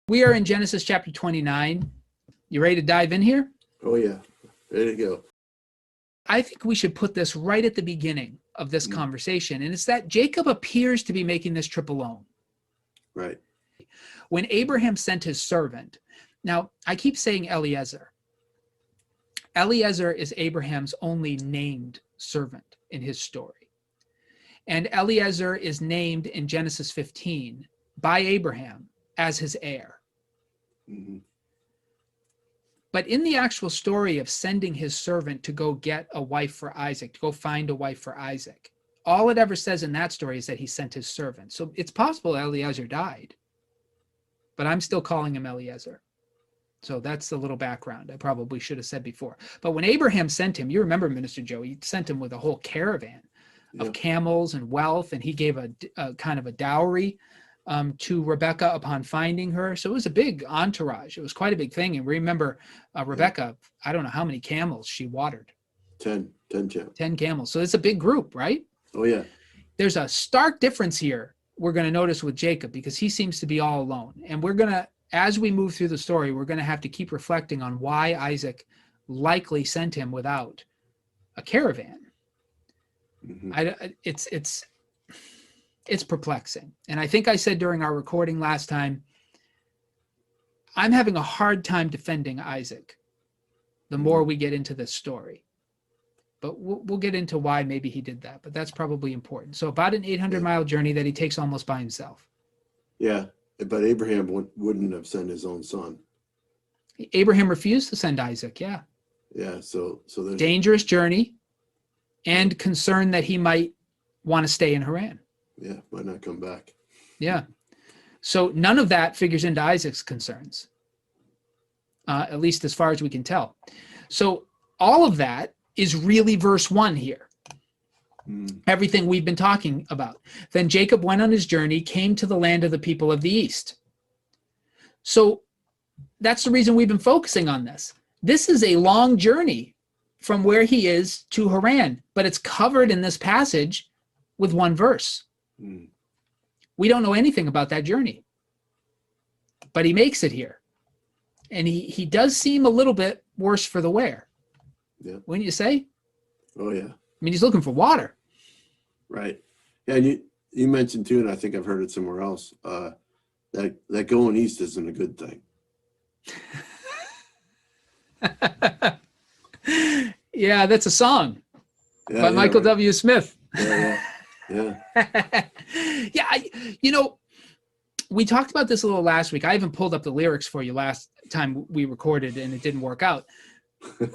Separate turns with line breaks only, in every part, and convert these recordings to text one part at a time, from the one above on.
We are in Genesis chapter 29. You ready to dive in here?
Oh, yeah. Ready to go.
I think we should put this right at the beginning of this conversation, and it's that Jacob appears to be making this trip alone.
Right.
When Abraham sent his servant, now I keep saying Eliezer. Eliezer is Abraham's only named servant in his story. And Eliezer is named in Genesis 15 by Abraham as his heir.
Mm-hmm.
But in the actual story of sending his servant to go get a wife for Isaac, to go find a wife for Isaac, all it ever says in that story is that he sent his servant. So it's possible Eliezer died, but I'm still calling him Eliezer. So that's the little background I probably should have said before. But when Abraham sent him, you remember, Minister Joe, he sent him with a whole caravan of camels and wealth, and he gave a kind of a dowry to Rebecca upon finding her. So it was a big entourage. It was quite a big thing. And remember, Rebecca, I don't know how many camels she watered.
10
camels. So it's a big group, right?
Oh, yeah.
There's a stark difference here we're going to notice with Jacob, because he seems to be all alone. And we're going to, as we move through the story, we're going to have to keep reflecting on why Isaac likely sent him without a caravan. Mm-hmm. It's perplexing. And I think I said during our recording last time, I'm having a hard time defending Isaac the more we get into this story. But we'll get into why maybe he did that. But that's probably important. So about an 800-mile journey that he takes almost by himself.
Yeah, but Abraham wouldn't have sent his own son.
Abraham refused to send Isaac, yeah.
Yeah, so there's
dangerous journey and concern that he might want to stay in Haran.
Yeah, might not come back.
Yeah. So none of that figures into Isaac's concerns, at least as far as we can tell. So all of that is really verse 1 here. Everything we've been talking about. Then Jacob went on his journey, came to the land of the people of the east. So that's the reason we've been focusing on this. This is a long journey from where he is to Haran, but it's covered in this passage with one verse. We don't know anything about that journey, but he makes it here. And he does seem a little bit worse for the wear.
Yeah.
Wouldn't you say?
Oh, yeah.
I mean, he's looking for water. Right.
Yeah, and you mentioned too, and I think I've heard it somewhere else, that going east isn't a good thing.
Yeah, that's a song by Michael W. Smith.
Yeah.
Yeah, we talked about this a little last week. I even pulled up the lyrics for you last time we recorded, and it didn't work out.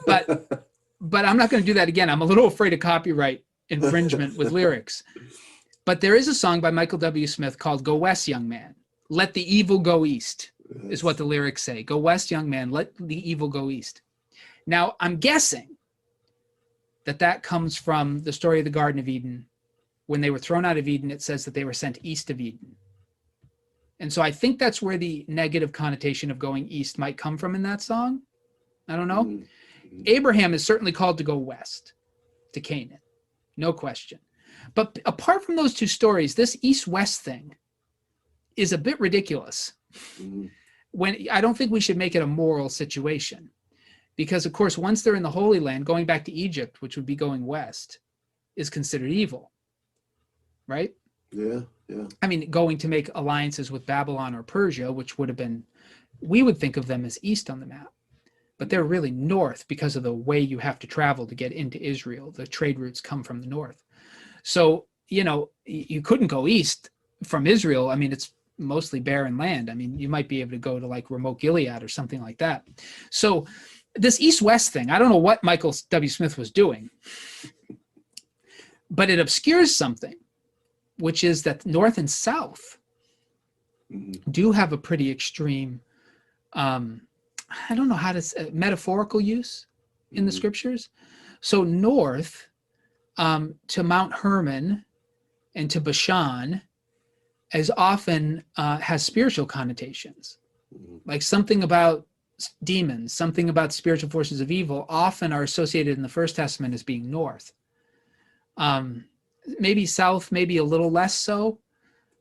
But I'm not going to do that again. I'm a little afraid of copyright infringement with lyrics. But there is a song by Michael W. Smith called "Go West, Young Man. Let the evil go east," is what the lyrics say. Go west, young man. Let the evil go east. Now, I'm guessing that comes from the story of the Garden of Eden. When they were thrown out of Eden, it says that they were sent east of Eden. And so I think that's where the negative connotation of going east might come from in that song. I don't know. Mm-hmm. Abraham is certainly called to go west, to Canaan. No question. But apart from those two stories, this east-west thing is a bit ridiculous. Mm-hmm. When I don't think we should make it a moral situation. Because, of course, once they're in the Holy Land, going back to Egypt, which would be going west, is considered evil. Right?
Yeah.
I mean, going to make alliances with Babylon or Persia, which would have been, we would think of them as east on the map. But they're really north because of the way you have to travel to get into Israel. The trade routes come from the north. So, you couldn't go east from Israel. I mean, it's mostly barren land. I mean, you might be able to go to like remote Gilead or something like that. So this east-west thing, I don't know what Michael W. Smith was doing, but it obscures something, which is that north and south do have a pretty extreme, I don't know how to say, metaphorical use in the scriptures. So north to Mount Hermon and to Bashan as often has spiritual connotations, like something about demons, something about spiritual forces of evil often are associated in the First Testament as being north. Maybe south, maybe a little less so.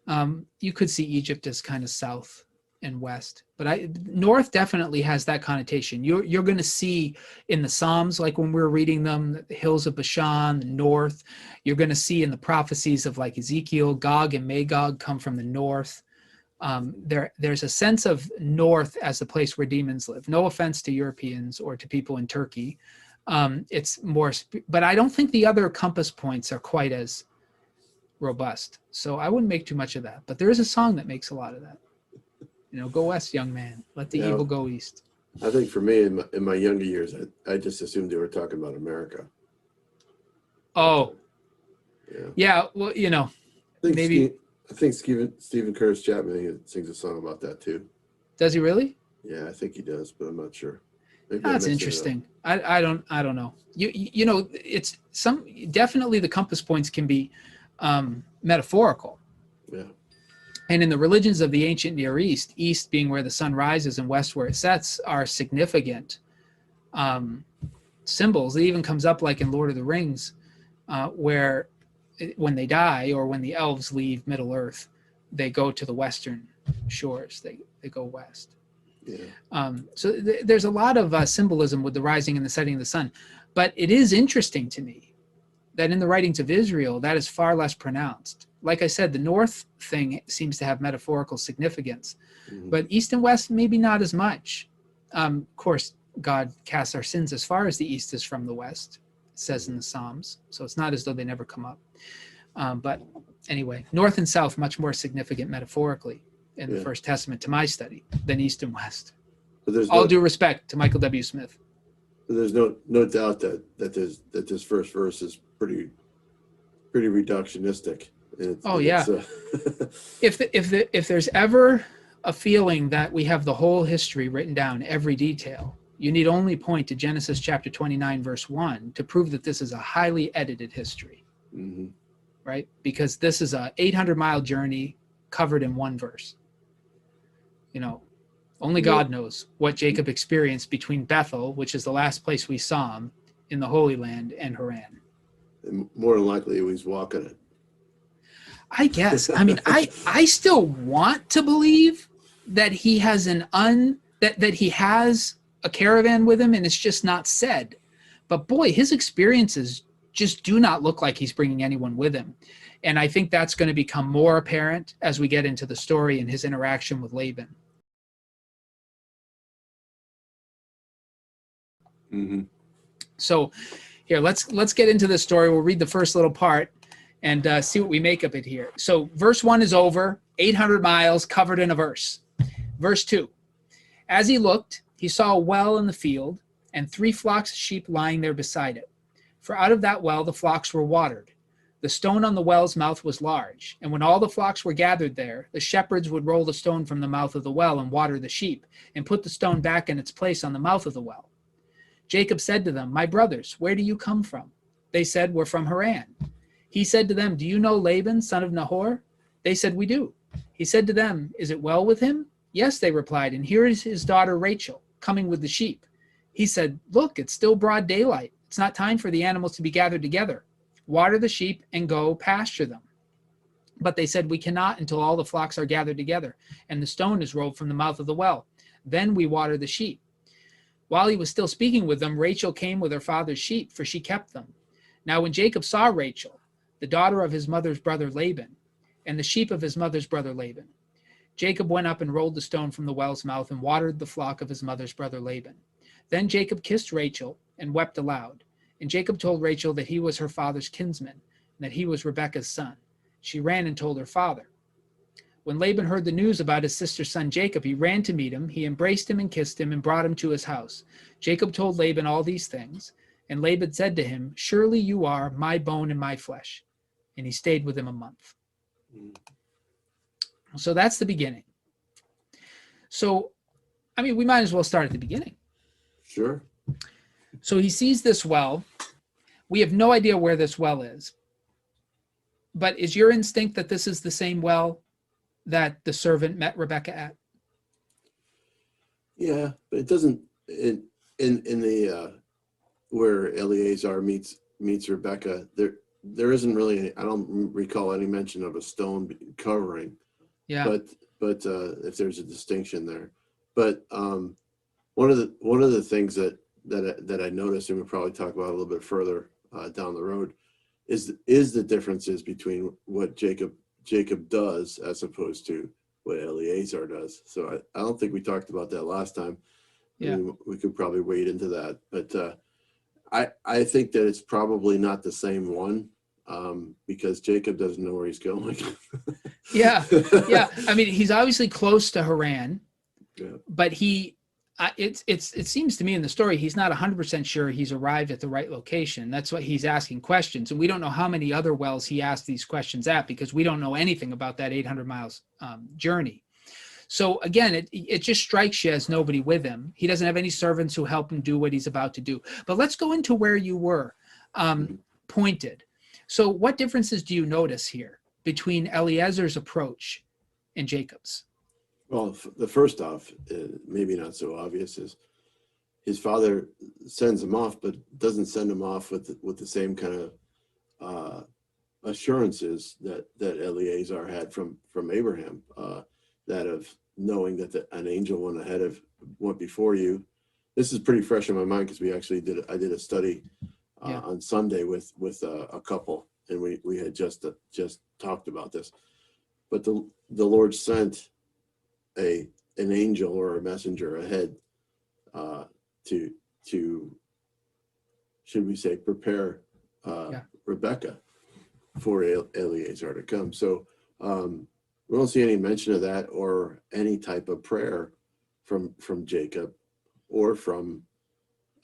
You could see Egypt as kind of south and west, but north definitely has that connotation. You're going to see in the Psalms, like when we're reading them, the hills of Bashan, the north. You're going to see in the prophecies of like Ezekiel, Gog and Magog come from the north. There's a sense of north as the place where demons live. No offense to Europeans or to people in Turkey. It's more, but I don't think the other compass points are quite as robust. So I wouldn't make too much of that. But there is a song that makes a lot of that. Go west, young man. Let the evil go east.
I think for me, in my younger years, I just assumed they were talking about America.
Oh, yeah. Well, maybe.
I think Stephen Curtis Chapman sings a song about that too.
Does he really?
Yeah, I think he does, but I'm not sure. Maybe
That's interesting. I don't know. It's definitely the compass points can be metaphorical.
Yeah.
And in the religions of the ancient Near East, east being where the sun rises and west where it sets, are significant symbols. It even comes up like in Lord of the Rings, where when they die or when the elves leave Middle Earth, they go to the western shores. They go west.
Yeah.
So there's a lot of symbolism with the rising and the setting of the sun. But it is interesting to me that in the writings of Israel, that is far less pronounced. Like I said, the north thing seems to have metaphorical significance, but east and west, maybe not as much. Of course, God casts our sins as far as the east is from the west, it says in the Psalms. So it's not as though they never come up. But anyway, north and south, much more significant metaphorically in the First Testament to my study than east and west. All due respect to Michael W. Smith.
There's no doubt that this first verse is pretty reductionistic.
If there's ever a feeling that we have the whole history written down, every detail, you need only point to Genesis chapter 29, verse 1 to prove that this is a highly edited history, right? Because this is a 800-mile journey covered in one verse. Only God knows what Jacob experienced between Bethel, which is the last place we saw him in the Holy Land, and Haran. And
more than likely, he was walking it.
I guess. I mean, I still want to believe that he has that he has a caravan with him, and it's just not said. But boy, his experiences just do not look like he's bringing anyone with him. And I think that's going to become more apparent as we get into the story and his interaction with Laban. So here, let's get into the story. We'll read the first little part and see what we make of it here. So verse 1 is over, 800 miles covered in a verse. Verse 2, as he looked, he saw a well in the field and 3 flocks of sheep lying there beside it. For out of that well the flocks were watered. The stone on the well's mouth was large, and when all the flocks were gathered there, the shepherds would roll the stone from the mouth of the well and water the sheep, and put the stone back in its place on the mouth of the well. Jacob said to them, "My brothers, where do you come from?" They said, "We're from Haran." He said to them, "Do you know Laban, son of Nahor?" They said, "We do." He said to them, "Is it well with him?" "Yes," they replied, "and here is his daughter Rachel, coming with the sheep." He said, "Look, it's still broad daylight. It's not time for the animals to be gathered together. Water the sheep and go pasture them." But they said, "We cannot until all the flocks are gathered together, and the stone is rolled from the mouth of the well. Then we water the sheep." While he was still speaking with them, Rachel came with her father's sheep, for she kept them. Now when Jacob saw Rachel, the daughter of his mother's brother Laban, and the sheep of his mother's brother Laban, Jacob went up and rolled the stone from the well's mouth and watered the flock of his mother's brother Laban. Then Jacob kissed Rachel and wept aloud. And Jacob told Rachel that he was her father's kinsman, and that he was Rebekah's son. She ran and told her father. When Laban heard the news about his sister's son Jacob, he ran to meet him. He embraced him and kissed him and brought him to his house. Jacob told Laban all these things. And Laban said to him, "Surely you are my bone and my flesh." And he stayed with him a month. So that's the beginning. So, I mean, we might as well start at the beginning.
Sure.
So he sees this well. We have no idea where this well is. But is your instinct that this is the same well that the servant met Rebekah at?
Yeah, but it doesn't in the where Eleazar meets Rebekah, there isn't really I don't recall any mention of a stone covering.
Yeah.
But if there's a distinction there. But one of the things that I noticed, and we'll probably talk about a little bit further down the road, is the differences between what Jacob does as opposed to what Eleazar does. So I don't think we talked about that last time.
Yeah.
I mean, we could probably wade into that, but I think that it's probably not the same one, because Jacob doesn't know where he's going.
Yeah. I mean, he's obviously close to Haran, but it seems to me in the story he's not 100% sure he's arrived at the right location. That's why he's asking questions, and we don't know how many other wells he asked these questions at, because we don't know anything about that 800 miles journey. So again, it just strikes you as nobody with him. He doesn't have any servants who help him do what he's about to do. But let's go into where you were pointed. So what differences do you notice here between Eliezer's approach and Jacob's?
Well, the first off, maybe not so obvious, is his father sends him off, but doesn't send him off with the same kind of assurances that Eleazar had from Abraham, that of knowing that an angel went before you. This is pretty fresh in my mind because I did a study on Sunday with a couple, and we had just talked about this. But the Lord sent an angel or a messenger ahead to should we say prepare Rebecca for Eleazar to come. So we don't see any mention of that or any type of prayer from Jacob or from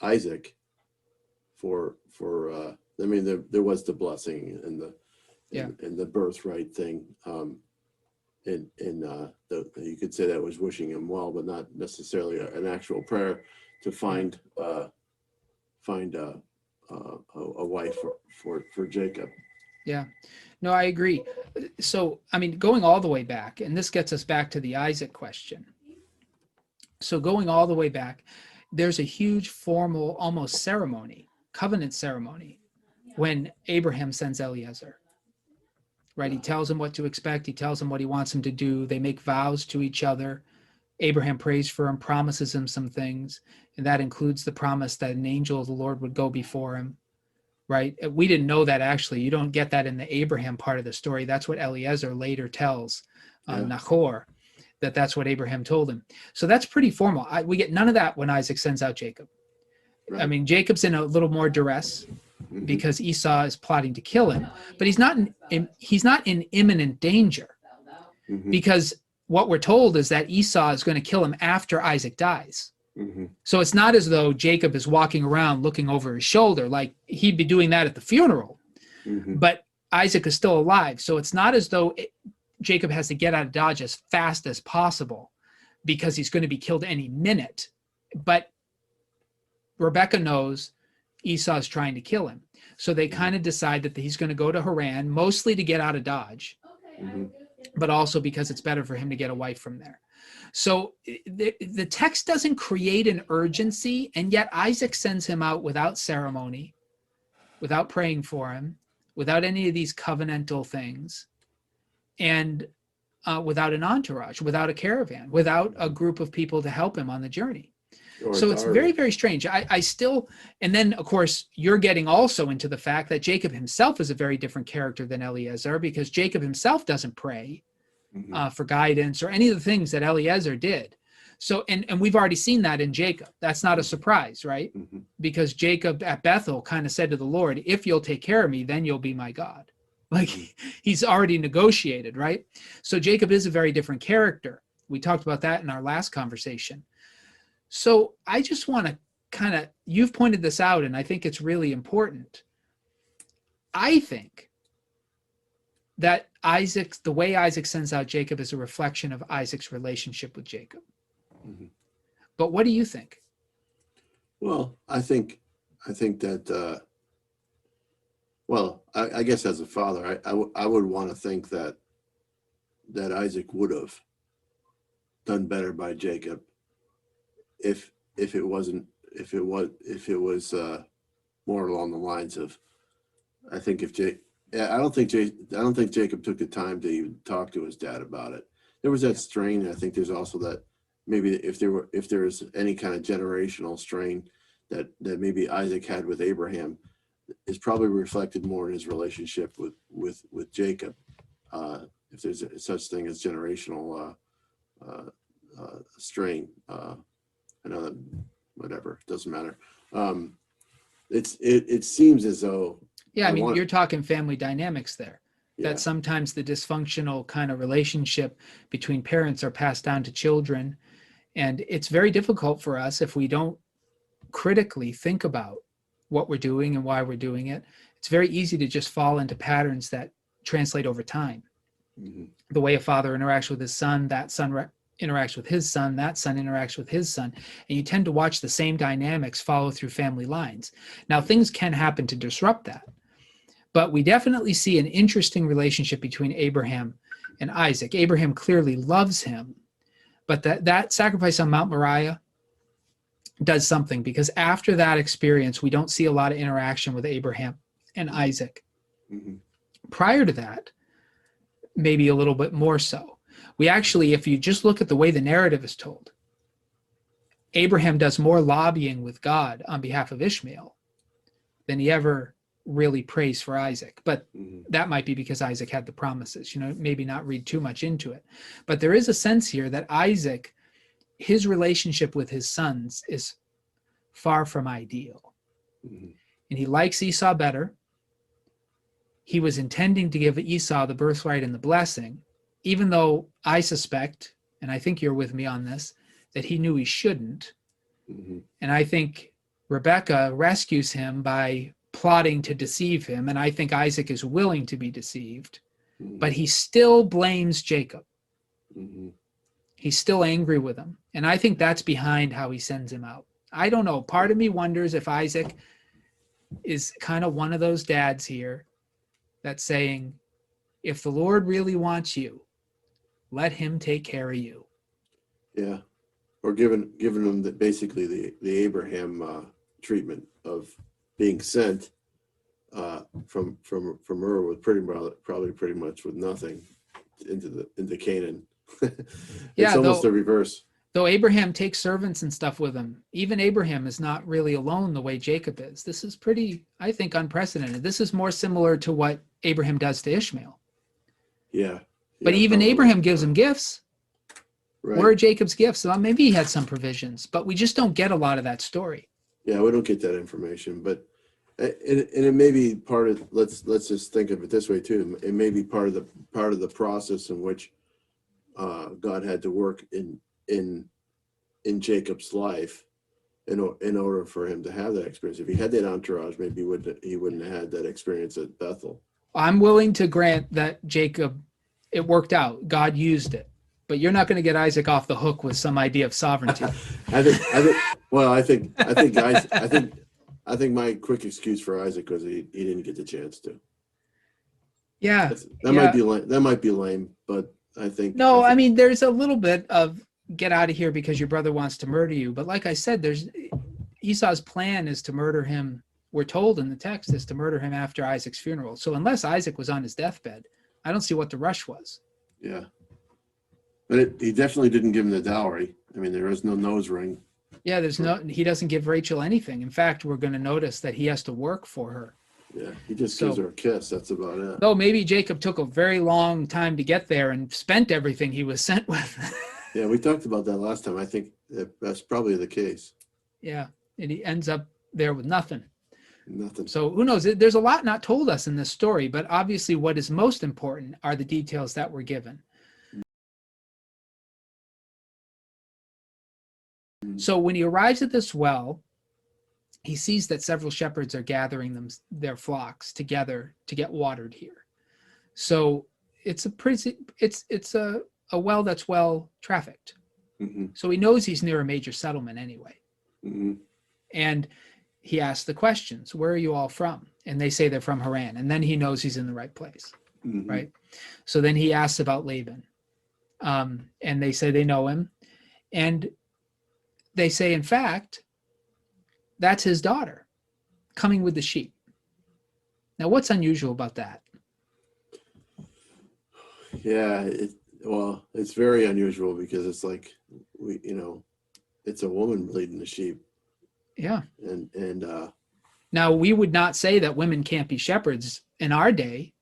Isaac for I mean, there was the blessing and the birthright thing, and you could say that was wishing him well, but not necessarily an actual prayer to find a wife for Jacob.
Yeah, no, I agree. So, I mean, going all the way back, and this gets us back to the Isaac question. So going all the way back, there's a huge formal, almost ceremony, covenant ceremony, when Abraham sends Eliezer, right? He tells him what to expect. He tells him what he wants him to do. They make vows to each other. Abraham prays for him, promises him some things, and that includes the promise that an angel of the Lord would go before him. Right? We didn't know that, actually. You don't get that in the Abraham part of the story. That's what Eliezer later tells Nahor, that's what Abraham told him. So that's pretty formal. We get none of that when Isaac sends out Jacob. Right. I mean, Jacob's in a little more duress because Esau is plotting to kill him, but he's not in imminent danger, because what we're told is that Esau is going to kill him after Isaac dies. So it's not as though Jacob is walking around looking over his shoulder, like he'd be doing that at the funeral. But Isaac is still alive. So it's not as though Jacob has to get out of Dodge as fast as possible because he's going to be killed any minute. But Rebecca knows Esau's trying to kill him. So they kind of decide that he's going to go to Haran, mostly to get out of Dodge, but also because it's better for him to get a wife from there. So the text doesn't create an urgency, and yet Isaac sends him out without ceremony, without praying for him, without any of these covenantal things, and without an entourage, without a caravan, without a group of people to help him on the journey. So it's very, very strange. I still, and then of course you're getting also into the fact that Jacob himself is a very different character than Eliezer, because Jacob himself doesn't pray for guidance or any of the things that Eliezer did. So, and we've already seen that in Jacob. That's not a surprise, right? Because Jacob at Bethel kind of said to the Lord, if you'll take care of me, then you'll be my God. Like he's already negotiated, right? So Jacob is a very different character. We talked about that in our last conversation. So I just want to you've pointed this out, and I think it's really important. I think that the way Isaac sends out Jacob is a reflection of Isaac's relationship with Jacob. But what do you think?
Well, I think that, I guess as a father, I would want to think that Isaac would have done better by Jacob if it was more along the lines of, I think I don't think Jacob took the time to even talk to his dad about it. there was that strain. I think there's also that maybe if there's any kind of generational strain that maybe Isaac had with Abraham, is probably reflected more in his relationship with Jacob. If there's such thing as generational strain, I know that whatever, doesn't matter. It seems as though.
Yeah, I mean, you're talking family dynamics there.
Yeah.
That sometimes the dysfunctional kind of relationship between parents are passed down to children. And it's very difficult for us if we don't critically think about what we're doing and why we're doing it. It's very easy to just fall into patterns that translate over time. Mm-hmm. The way a father interacts with his son, that son interacts with his son, that son interacts with his son. And you tend to watch the same dynamics follow through family lines. Now, things can happen to disrupt that. But we definitely see an interesting relationship between Abraham and Isaac. Abraham clearly loves him, but that sacrifice on Mount Moriah does something, because after that experience, we don't see a lot of interaction with Abraham and Isaac. Mm-hmm. Prior to that, maybe a little bit more so. We actually, if you just look at the way the narrative is told, Abraham does more lobbying with God on behalf of Ishmael than he ever really prays for Isaac. But that might be because Isaac had the promises, maybe not read too much into it. But there is a sense here that Isaac, his relationship with his sons is far from ideal. Mm-hmm. And he likes Esau better. He was intending to give Esau the birthright and the blessing, even though I suspect, and I think you're with me on this, that he knew he shouldn't. Mm-hmm. And I think Rebekah rescues him by plotting to deceive him, and I think Isaac is willing to be deceived, but he still blames Jacob. Mm-hmm. He's still angry with him, and I think that's behind how he sends him out. I don't know. Part of me wonders if Isaac is kind of one of those dads here that's saying, if the Lord really wants you, let him take care of you. Yeah,
or giving him basically the Abraham treatment of being sent from Ur with probably pretty much with nothing into Canaan. It's almost the reverse.
Though Abraham takes servants and stuff with him, even Abraham is not really alone the way Jacob is. This is pretty, I think, unprecedented. This is more similar to what Abraham does to Ishmael.
Yeah.
But even Abraham gives him gifts.
Right.
Where are Jacob's gifts? Well, maybe he had some provisions, but we just don't get a lot of that story.
Yeah, we don't get that information, but it may be part of. Let's just think of it this way too. It may be part of the process in which God had to work in Jacob's life in order for him to have that experience. If he had that entourage, maybe he wouldn't have had that experience at Bethel.
I'm willing to grant that Jacob, it worked out. God used it. But you're not going to get Isaac off the hook with some idea of sovereignty.
I think my quick excuse for Isaac was he didn't get the chance to.
Yeah.
That might be lame, but I think.
No, I mean, there's a little bit of get out of here because your brother wants to murder you. But like I said, Esau's plan is to murder him. We're told in the text is to murder him after Isaac's funeral. So unless Isaac was on his deathbed, I don't see what the rush was.
Yeah. But he definitely didn't give him the dowry. I mean, there is no nose ring.
Yeah, he doesn't give Rachel anything. In fact, we're going to notice that he has to work for her.
Yeah, he just gives her a kiss. That's about it.
Though maybe Jacob took a very long time to get there and spent everything he was sent with.
Yeah, we talked about that last time. I think that's probably the case.
Yeah, and he ends up there with nothing.
Nothing.
So who knows? There's a lot not told us in this story, but obviously what is most important are the details that were given. So when he arrives at this well, he sees that several shepherds are gathering their flocks together to get watered here. So it's a well that's well trafficked. Mm-hmm. So he knows he's near a major settlement anyway. Mm-hmm. And he asks the questions, where are you all from? And they say they're from Haran. And then he knows he's in the right place, mm-hmm. right? So then he asks about Laban. And they say they know him. And they say, in fact, that's his daughter coming with the sheep. Now, what's unusual about that?
Yeah, Well, it's very unusual because it's like it's a woman leading the sheep,
Yeah.
and
Now, we would not say that women can't be shepherds in our day.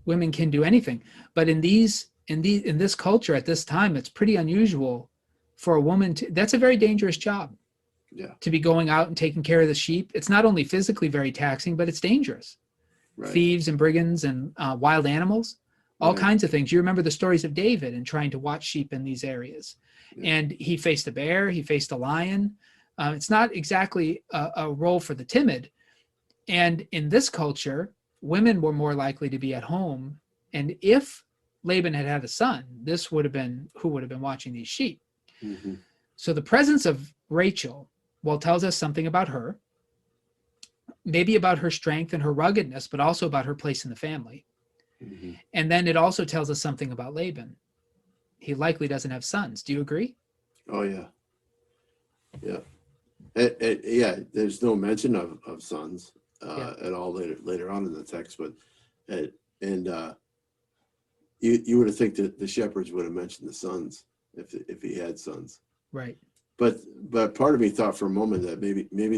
Women can do anything, but in this culture at this time, it's pretty unusual for a woman to. That's a very dangerous job.
yeah,
To be going out and taking care of the sheep. It's not only physically very taxing, but it's dangerous.
right,
Thieves and brigands and wild animals, all
right,
kinds of things. You remember the stories of David and trying to watch sheep in these areas.
yeah.
And he faced a bear, he faced a lion. It's not exactly a role for the timid. And in this culture, women were more likely to be at home. And if Laban had had a son, this would have been who would have been watching these sheep.
Mm-hmm.
So the presence of Rachel, well, tells us something about her, maybe about her strength and her ruggedness, but also about her place in the family.
Mm-hmm.
And then it also tells us something about Laban. He likely doesn't have sons. Do you agree?
Oh yeah, yeah. Yeah, there's no mention of sons at all later on in the text, but you would have think that the shepherds would have mentioned the sons if he had sons.
Right.
But part of me thought for a moment that maybe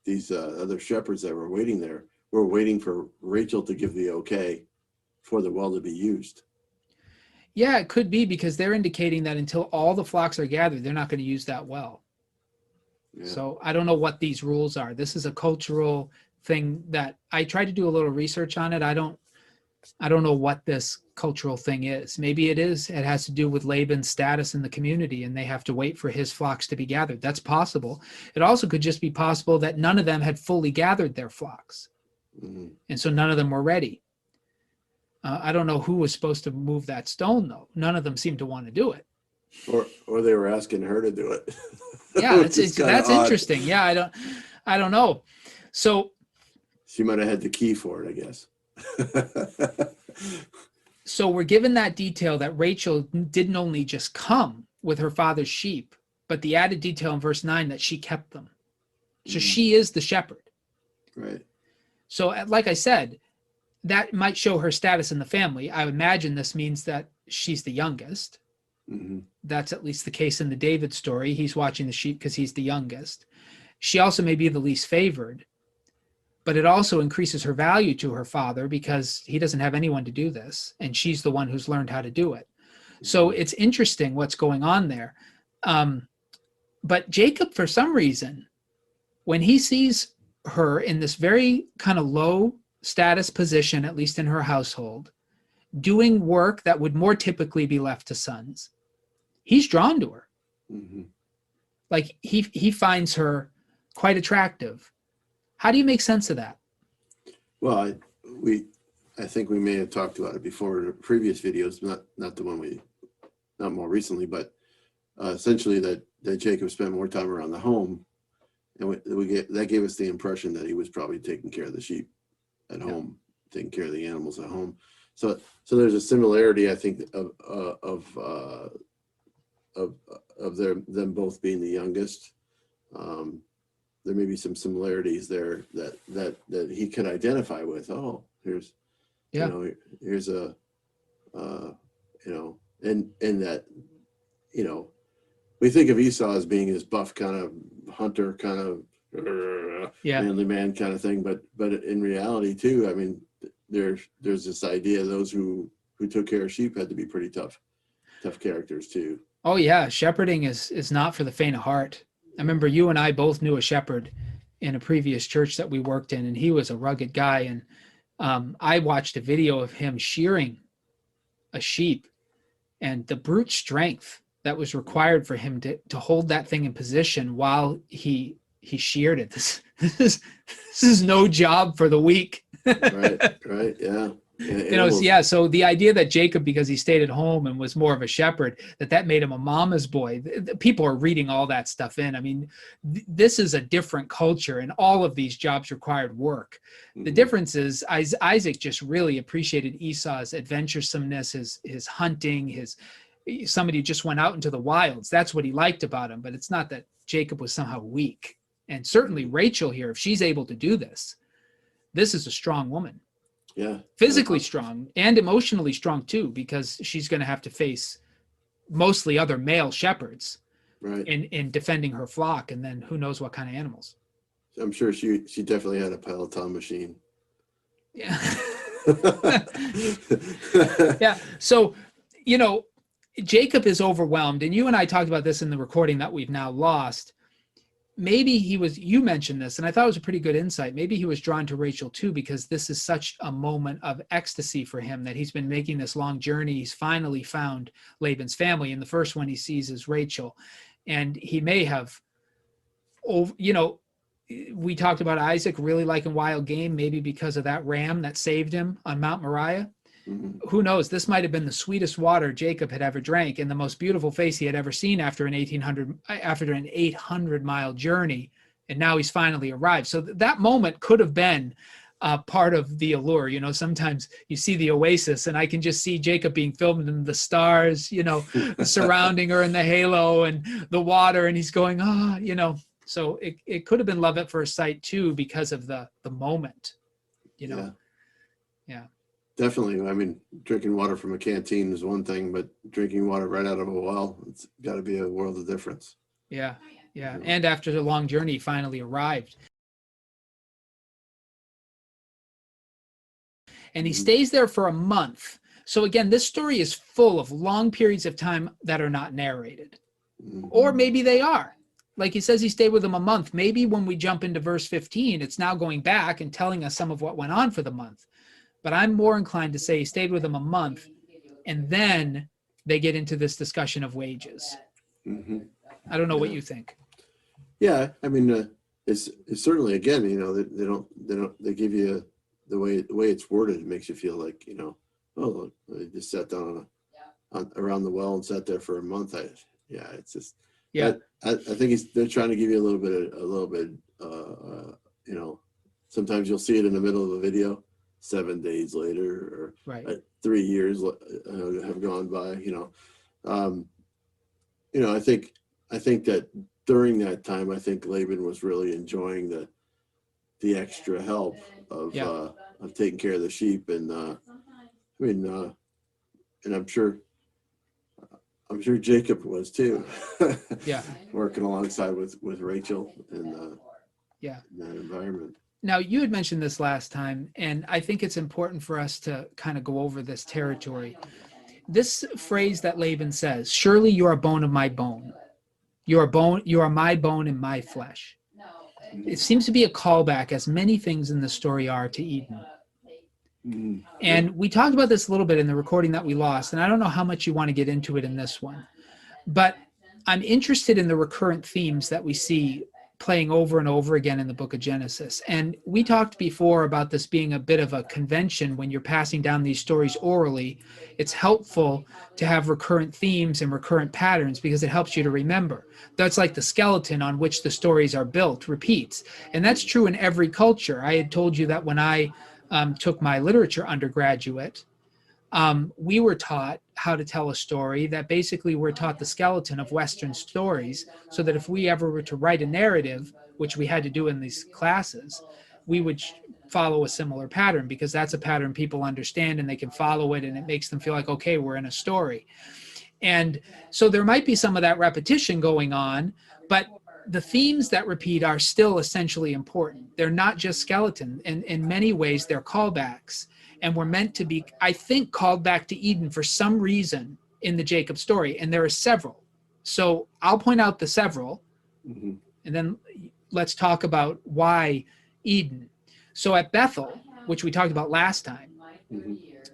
these other shepherds that were waiting there were waiting for Rachel to give the okay for the well to be used.
Yeah, it could be because they're indicating that until all the flocks are gathered, they're not going to use that well.
Yeah.
So I don't know what these rules are. This is a cultural thing that I tried to do a little research on it. I don't know what this cultural thing is. Maybe it has to do with Laban's status in the community and they have to wait for his flocks to be gathered. That's possible. It also could just be possible that none of them had fully gathered their flocks.
Mm-hmm.
And so none of them were ready. I don't know who was supposed to move that stone though. None of them seemed to want to do it.
Or they were asking her to do it.
Yeah, that's interesting. Yeah, I don't know. So
she might have had the key for it, I guess.
So we're given that detail that Rachel didn't only just come with her father's sheep, but the added detail in verse 9 that she kept them. So she is the shepherd.
Right.
So like I said, that might show her status in the family. I imagine this means that she's the youngest.
Mm-hmm.
That's at least the case in the David story. He's watching the sheep because he's the youngest. She also may be the least favored, but it also increases her value to her father because he doesn't have anyone to do this, and she's the one who's learned how to do it. So it's interesting what's going on there. But Jacob, for some reason, when he sees her in this very kind of low status position, at least in her household, doing work that would more typically be left to sons, he's drawn to her.
Mm-hmm.
Like he finds her quite attractive. How do you make sense of that?
Well, I think we may have talked about it before in previous videos, not the one not more recently, but essentially that Jacob spent more time around the home, and that gave us the impression that he was probably taking care of the sheep at home, taking care of the animals at home. So there's a similarity, I think, of them both being the youngest. There may be some similarities there that he could identify with. Oh, here's here's a and that we think of Esau as being this buff kind of hunter, kind of manly man kind of thing, but in reality too, I mean, there's this idea those who took care of sheep had to be pretty tough characters too.
Oh yeah, shepherding is not for the faint of heart. I remember you and I both knew a shepherd in a previous church that we worked in, and he was a rugged guy. And I watched a video of him shearing a sheep, and the brute strength that was required for him to hold that thing in position while he sheared it. This is no job for the weak.
Right, yeah.
So the idea that Jacob, because he stayed at home and was more of a shepherd, that made him a mama's boy, people are reading all that stuff in. I mean, this is a different culture, and all of these jobs required work. Mm-hmm. The difference is Isaac just really appreciated Esau's adventuresomeness, his hunting, somebody who just went out into the wilds. That's what he liked about him, but it's not that Jacob was somehow weak. And certainly Rachel here, if she's able to do this is a strong woman.
Yeah,
physically strong and emotionally strong too, because she's going to have to face mostly other male shepherds
Right.
in defending her flock, and then who knows what kind of animals.
I'm sure she definitely had a Peloton machine.
Yeah. Yeah. So, Jacob is overwhelmed, and you and I talked about this in the recording that we've now lost. Maybe you mentioned this, and I thought it was a pretty good insight. Maybe he was drawn to Rachel too, because this is such a moment of ecstasy for him, that he's been making this long journey. He's finally found Laban's family, and the first one he sees is Rachel. And he may have, we talked about Isaac really liking wild game, maybe because of that ram that saved him on Mount Moriah.
Mm-hmm.
Who knows? This might have been the sweetest water Jacob had ever drank, and the most beautiful face he had ever seen after an 800-mile journey. And now he's finally arrived. So that moment could have been part of the allure. Sometimes you see the oasis, and I can just see Jacob being filmed in the stars, surrounding her in the halo and the water, and he's going, So it could have been love at first sight too, because of the moment,
Yeah.
Yeah.
Definitely. I mean, drinking water from a canteen is one thing, but drinking water right out of a well, it's got to be a world of difference.
Yeah. And after the long journey, he finally arrived. And he stays there for a month. So again, this story is full of long periods of time that are not narrated.
Mm-hmm.
Or maybe they are. Like he says he stayed with them a month. Maybe when we jump into verse 15, it's now going back and telling us some of what went on for the month. But I'm more inclined to say he stayed with them a month, and then they get into this discussion of wages.
Mm-hmm.
I don't know what you think.
Yeah, I mean, it's certainly, again, they give you the way it's worded. It makes you feel like, oh, they just sat down around the well and sat there for a month. It's just,
yeah.
I think they're trying to give you a little bit, sometimes you'll see it in the middle of a video, 7 days later, or
right.
3 years have gone by. I think that during that time, I think Laban was really enjoying the extra help of taking care of the sheep, and and I'm sure Jacob was too.
Yeah.
Working alongside with Rachel in that environment.
Now, you had mentioned this last time, and I think it's important for us to kind of go over this territory. This phrase that Laban says, "Surely you are bone of my bone. You are my bone and my flesh." It seems to be a callback, as many things in the story are, to Eden.
Mm-hmm.
And we talked about this a little bit in the recording that we lost, and I don't know how much you want to get into it in this one. But I'm interested in the recurrent themes that we see playing over and over again in the book of Genesis. And we talked before about this being a bit of a convention when you're passing down these stories orally. It's helpful to have recurrent themes and recurrent patterns because it helps you to remember. That's like the skeleton on which the stories are built repeats. And that's true in every culture. I had told you that when I took my literature undergraduate, we were taught how to tell a story, that basically we're taught the skeleton of Western stories, so that if we ever were to write a narrative, which we had to do in these classes, we would follow a similar pattern, because that's a pattern people understand and they can follow it, and it makes them feel like, okay, we're in a story. And so there might be some of that repetition going on, but the themes that repeat are still essentially important. They're not just skeleton. And in many ways, they're callbacks. And we're meant to be, I think, called back to Eden for some reason in the Jacob story. And there are several. So I'll point out the several, and then let's talk about why Eden. So at Bethel, which we talked about last time,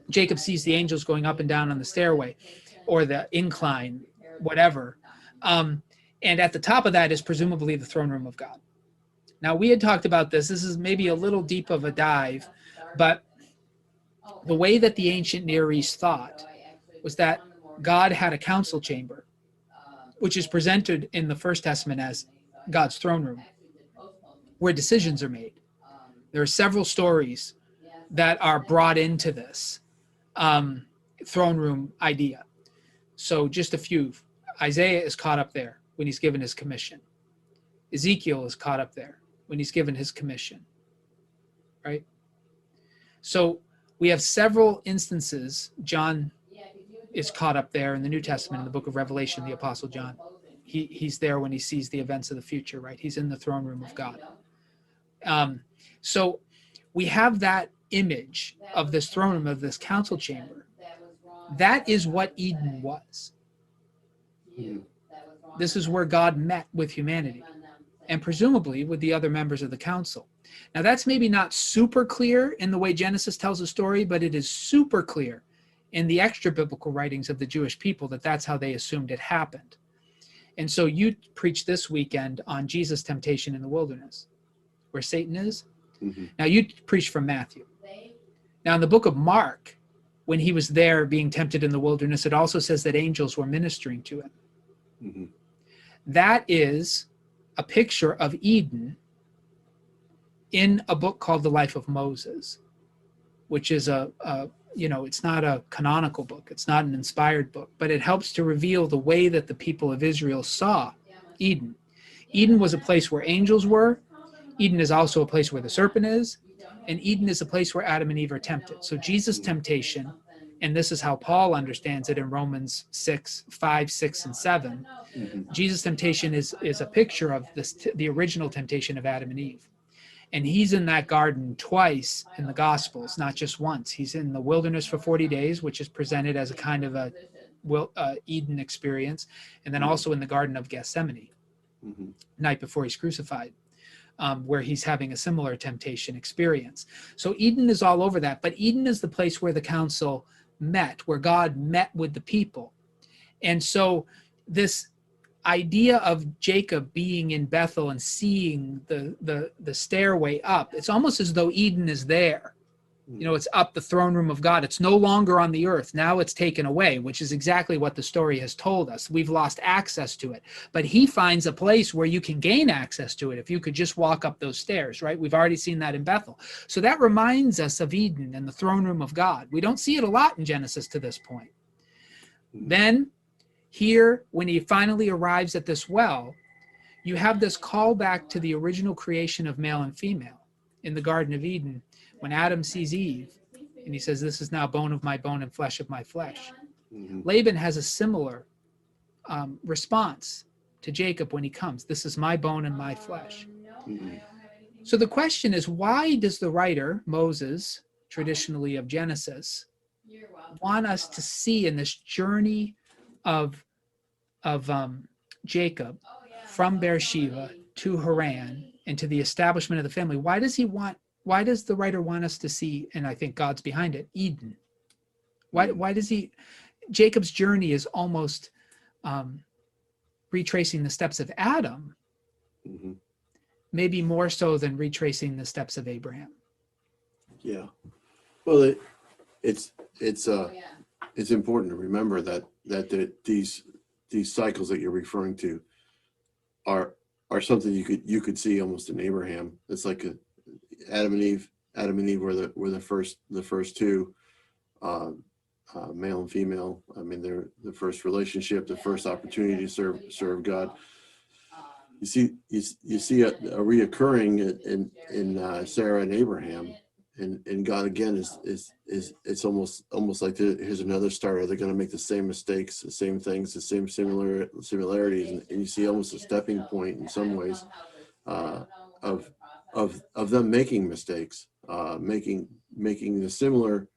Jacob sees the angels going up and down on the stairway, or the incline, whatever. And at the top of that is presumably the throne room of God. Now, we had talked about this. This is maybe a little deep of a dive, but the way that the ancient Near East thought was that God had a council chamber, which is presented in the First Testament as God's throne room, where decisions are made. There are several stories that are brought into this throne room idea. So just a few. Isaiah is caught up there when he's given his commission. Ezekiel is caught up there when he's given his commission, right? So we have several instances. John is caught up there in the New Testament, in the book of Revelation, the Apostle John. He's there when he sees the events of the future, right? He's in the throne room of God. So we have that image of this throne room, of this council chamber. That is what Eden was. This is where God met with humanity, and presumably with the other members of the council. Now, that's maybe not super clear in the way Genesis tells the story, but it is super clear in the extra biblical writings of the Jewish people that that's how they assumed it happened. And so you preached this weekend on Jesus' temptation in the wilderness, where Satan is.
Mm-hmm.
Now, you preached from Matthew. Now, in the book of Mark, when he was there being tempted in the wilderness, it also says that angels were ministering to him.
Mm-hmm.
That is a picture of Eden in a book called The Life of Moses, which is it's not a canonical book. It's not an inspired book, but it helps to reveal the way that the people of Israel saw Eden. Eden was a place where angels were. Eden is also a place where the serpent is. And Eden is a place where Adam and Eve are tempted. So Jesus' temptation, and this is how Paul understands it in Romans 5, 6, and 7.
Mm-hmm.
Jesus' temptation is a picture of the original temptation of Adam and Eve. And he's in that garden twice in the Gospels, not just once. He's in the wilderness for 40 days, which is presented as a kind of a Eden experience, and then also in the Garden of Gethsemane, night before he's crucified, where he's having a similar temptation experience. So Eden is all over that, but Eden is the place where the council met, where God met with the people. And so this idea of Jacob being in Bethel and seeing the stairway up, it's almost as though Eden is there. It's up the throne room of God. It's no longer on the earth. Now it's taken away, which is exactly what the story has told us. We've lost access to it. But he finds a place where you can gain access to it if you could just walk up those stairs, right? We've already seen that in Bethel. So that reminds us of Eden and the throne room of God. We don't see it a lot in Genesis to this point. Then here, when he finally arrives at this well, you have this callback to the original creation of male and female in the Garden of Eden, when Adam sees Eve and he says, "This is now bone of my bone and flesh of my flesh."
Mm-hmm.
Laban has a similar response to Jacob when he comes. "This is my bone and my flesh."
Mm-hmm.
So the question is, why does the writer, Moses, traditionally of Genesis, want us to see in this journey of Jacob from Beersheba to Haran and to the establishment of the family? Why does the writer want us to see, and I think God's behind it, Eden? Why does he? Jacob's journey is almost retracing the steps of Adam, maybe more so than retracing the steps of Abraham.
Yeah. Well, it's important to remember that these cycles that you're referring to are something you could see almost in Abraham. It's like Adam and Eve were the first two, male and female. I mean, they're the first relationship, the first opportunity to serve God. You see a reoccurring in Sarah and Abraham, and God again is it's almost like here's another starter. They're going to make the same mistakes, the same things, the same similarities, and you see almost a stepping point in some ways of them making mistakes, making the similar,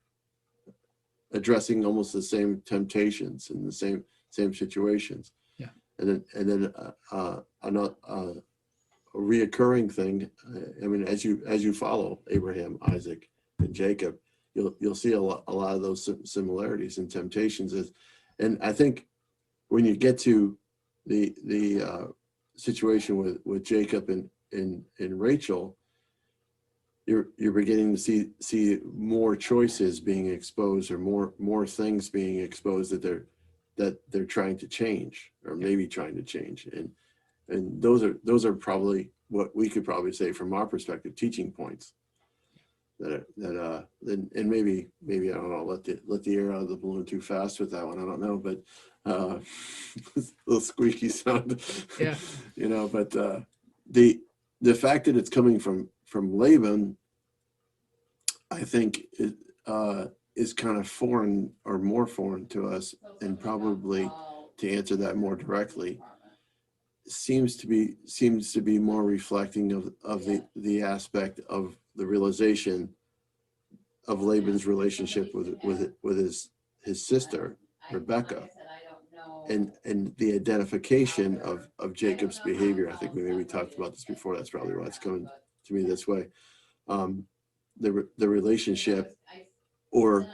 addressing almost the same temptations and the same situations.
Yeah.
And then a reoccurring thing. I mean, as you follow Abraham, Isaac, and Jacob, you'll see a lot of those similarities and temptations. And I think when you get to the situation with Jacob and Rachel, you're beginning to see more choices being exposed, or more things being exposed that they're trying to change, or maybe trying to change. And those are probably what we could probably say from our perspective, teaching points and maybe I don't know, let the air out of the balloon too fast with that one. I don't know, but a little squeaky sound.
Yeah.
But the fact that it's coming from Laban, I think is kind of foreign, or more foreign to us, and probably, to answer that more directly, seems to be more reflecting of the aspect of the realization of Laban's relationship with his sister Rebecca, and the identification of Jacob's behavior. I think we maybe talked about this before. That's probably why it's coming to me this way. The relationship, or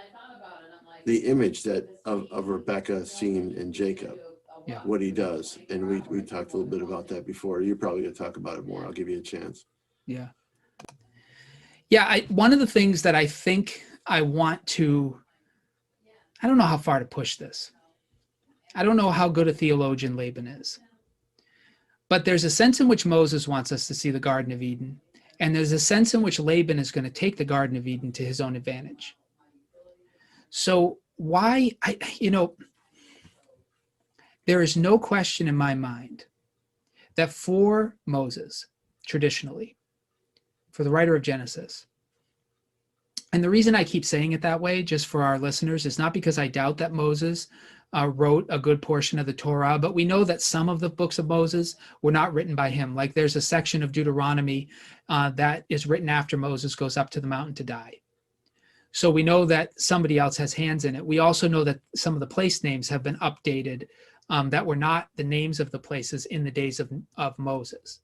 the image that of Rebecca seen in Jacob,
Yeah.
what he does. And we talked a little bit about that before. You're probably going to talk about it more. I'll give you a chance.
Yeah. Yeah. One of the things that I think I want to, I don't know how far to push this. I don't know how good a theologian Laban is. But there's a sense in which Moses wants us to see the Garden of Eden. And there's a sense in which Laban is going to take the Garden of Eden to his own advantage. So why, there is no question in my mind that for Moses, traditionally, for the writer of Genesis, and the reason I keep saying it that way, just for our listeners, is not because I doubt that Moses wrote a good portion of the Torah, but we know that some of the books of Moses were not written by him. Like there's a section of Deuteronomy that is written after Moses goes up to the mountain to die. So we know that somebody else has hands in it. We also know that some of the place names have been updated that were not the names of the places in the days of Moses.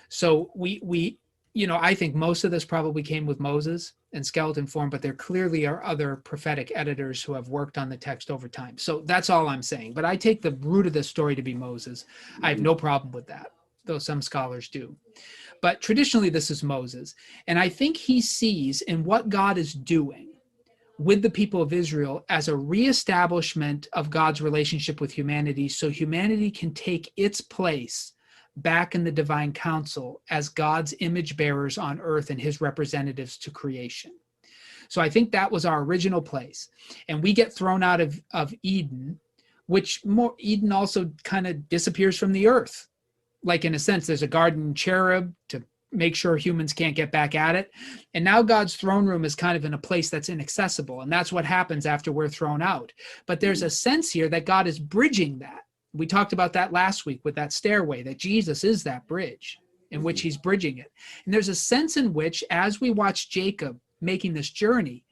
So I think most of this probably came with Moses in skeleton form, but there clearly are other prophetic editors who have worked on the text over time. So that's all I'm saying. But I take the root of the story to be Moses. I have no problem with that, though some scholars do. But traditionally, this is Moses. And I think he sees in what God is doing with the people of Israel as a reestablishment of God's relationship with humanity, so humanity can take its place back in the divine council as God's image bearers on earth and his representatives to creation. So I think that was our original place. And we get thrown out of Eden, Eden also kind of disappears from the earth. Like in a sense, there's a garden cherub to make sure humans can't get back at it. And now God's throne room is kind of in a place that's inaccessible. And that's what happens after we're thrown out. But there's a sense here that God is bridging that. We talked about that last week with that stairway, that Jesus is that bridge in which he's bridging it. And there's a sense in which, as we watch Jacob making this journey,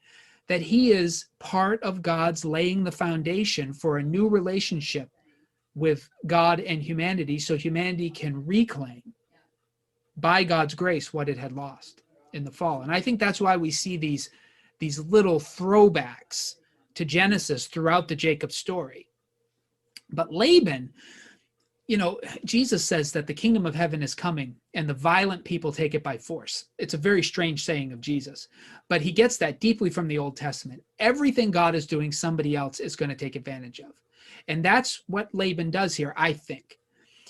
that he is part of God's laying the foundation for a new relationship with God and humanity, so humanity can reclaim by God's grace what it had lost in the fall. And I think that's why we see these little throwbacks to Genesis throughout the Jacob story. But Laban, Jesus says that the kingdom of heaven is coming and the violent people take it by force. It's a very strange saying of Jesus, but he gets that deeply from the Old Testament. Everything God is doing, somebody else is going to take advantage of. And that's what Laban does here, I think.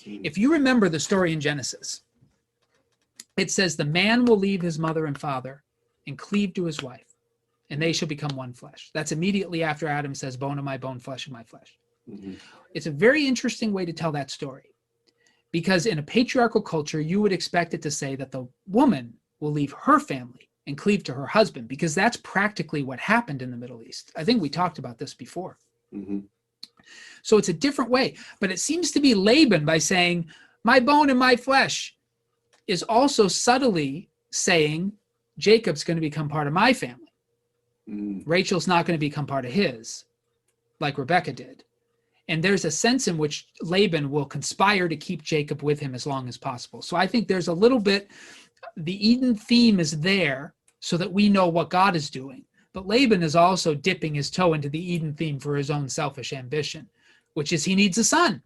If you remember the story in Genesis, it says the man will leave his mother and father and cleave to his wife, and they shall become one flesh. That's immediately after Adam says, bone of my bone, flesh of my flesh. Mm-hmm. It's a very interesting way to tell that story, because in a patriarchal culture, you would expect it to say that the woman will leave her family and cleave to her husband, because that's practically what happened in the Middle East. I think we talked about this before. Mm-hmm. So it's a different way, but it seems to be Laban, by saying, my bone and my flesh, is also subtly saying, Jacob's going to become part of my family. Mm. Rachel's not going to become part of his, like Rebecca did. And there's a sense in which Laban will conspire to keep Jacob with him as long as possible. So I think there's a little bit, the Eden theme is there so that we know what God is doing. But Laban is also dipping his toe into the Eden theme for his own selfish ambition, which is he needs a son.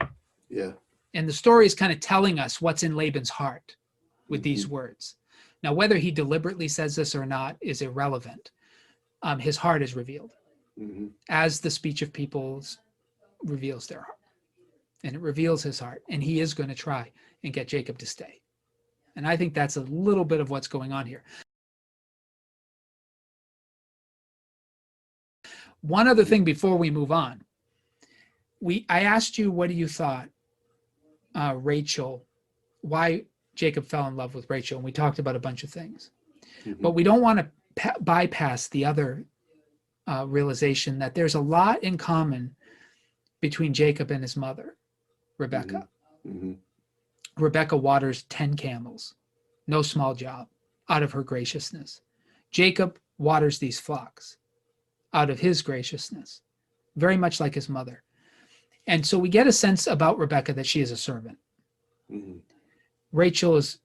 Yeah. And the story is kind of telling us what's in Laban's heart with these words. Now, whether he deliberately says this or not is irrelevant. His heart is revealed as the speech of peoples reveals their heart, and it reveals his heart, and he is going to try and get Jacob to stay. And I think that's a little bit of what's going on here. One other thing before we move on, I asked you, what do you thought Rachel, why Jacob fell in love with Rachel, and we talked about a bunch of things, but we don't want to bypass the other realization that there's a lot in common between Jacob and his mother, Rebecca.
Mm-hmm.
Rebecca waters 10 camels, no small job, out of her graciousness. Jacob waters these flocks out of his graciousness, very much like his mother. And so we get a sense about Rebecca that she is a servant.
Mm-hmm.
Rachel is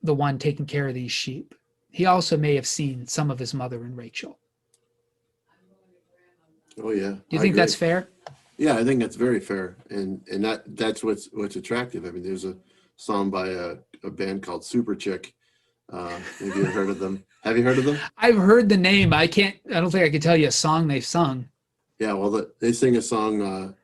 the one taking care of these sheep. He also may have seen some of his mother in Rachel.
Oh yeah.
Do you think that's fair?
Yeah, I think that's very fair, and that's what's attractive. I mean, there's a song by a band called Super Chick. Maybe you've heard of them. Have you heard of them?
I've heard the name. I don't think I can tell you a song they've sung.
Yeah, well, they sing a song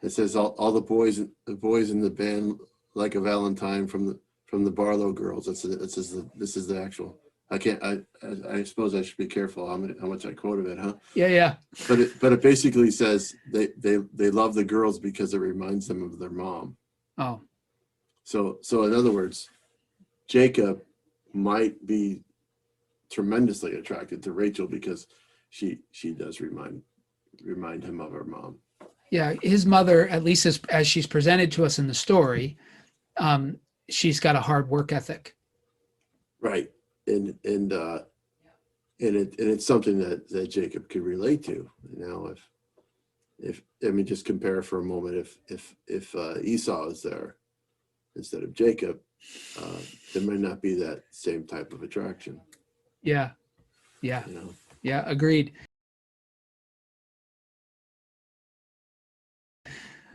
that says all the boys in the band like a Valentine from the Barlow Girls. This is the actual. I suppose I should be careful how much I quote of it, huh?
Yeah.
But it basically says they love the girls because it reminds them of their mom.
Oh.
So in other words, Jacob might be tremendously attracted to Rachel because she does remind him of her mom.
Yeah, his mother, at least as she's presented to us in the story, she's got a hard work ethic.
Right. And it's something that Jacob could relate to. Now, if I mean, just compare for a moment. If Esau is there instead of Jacob, there might not be that same type of attraction.
Yeah.
You know?
Yeah. Agreed.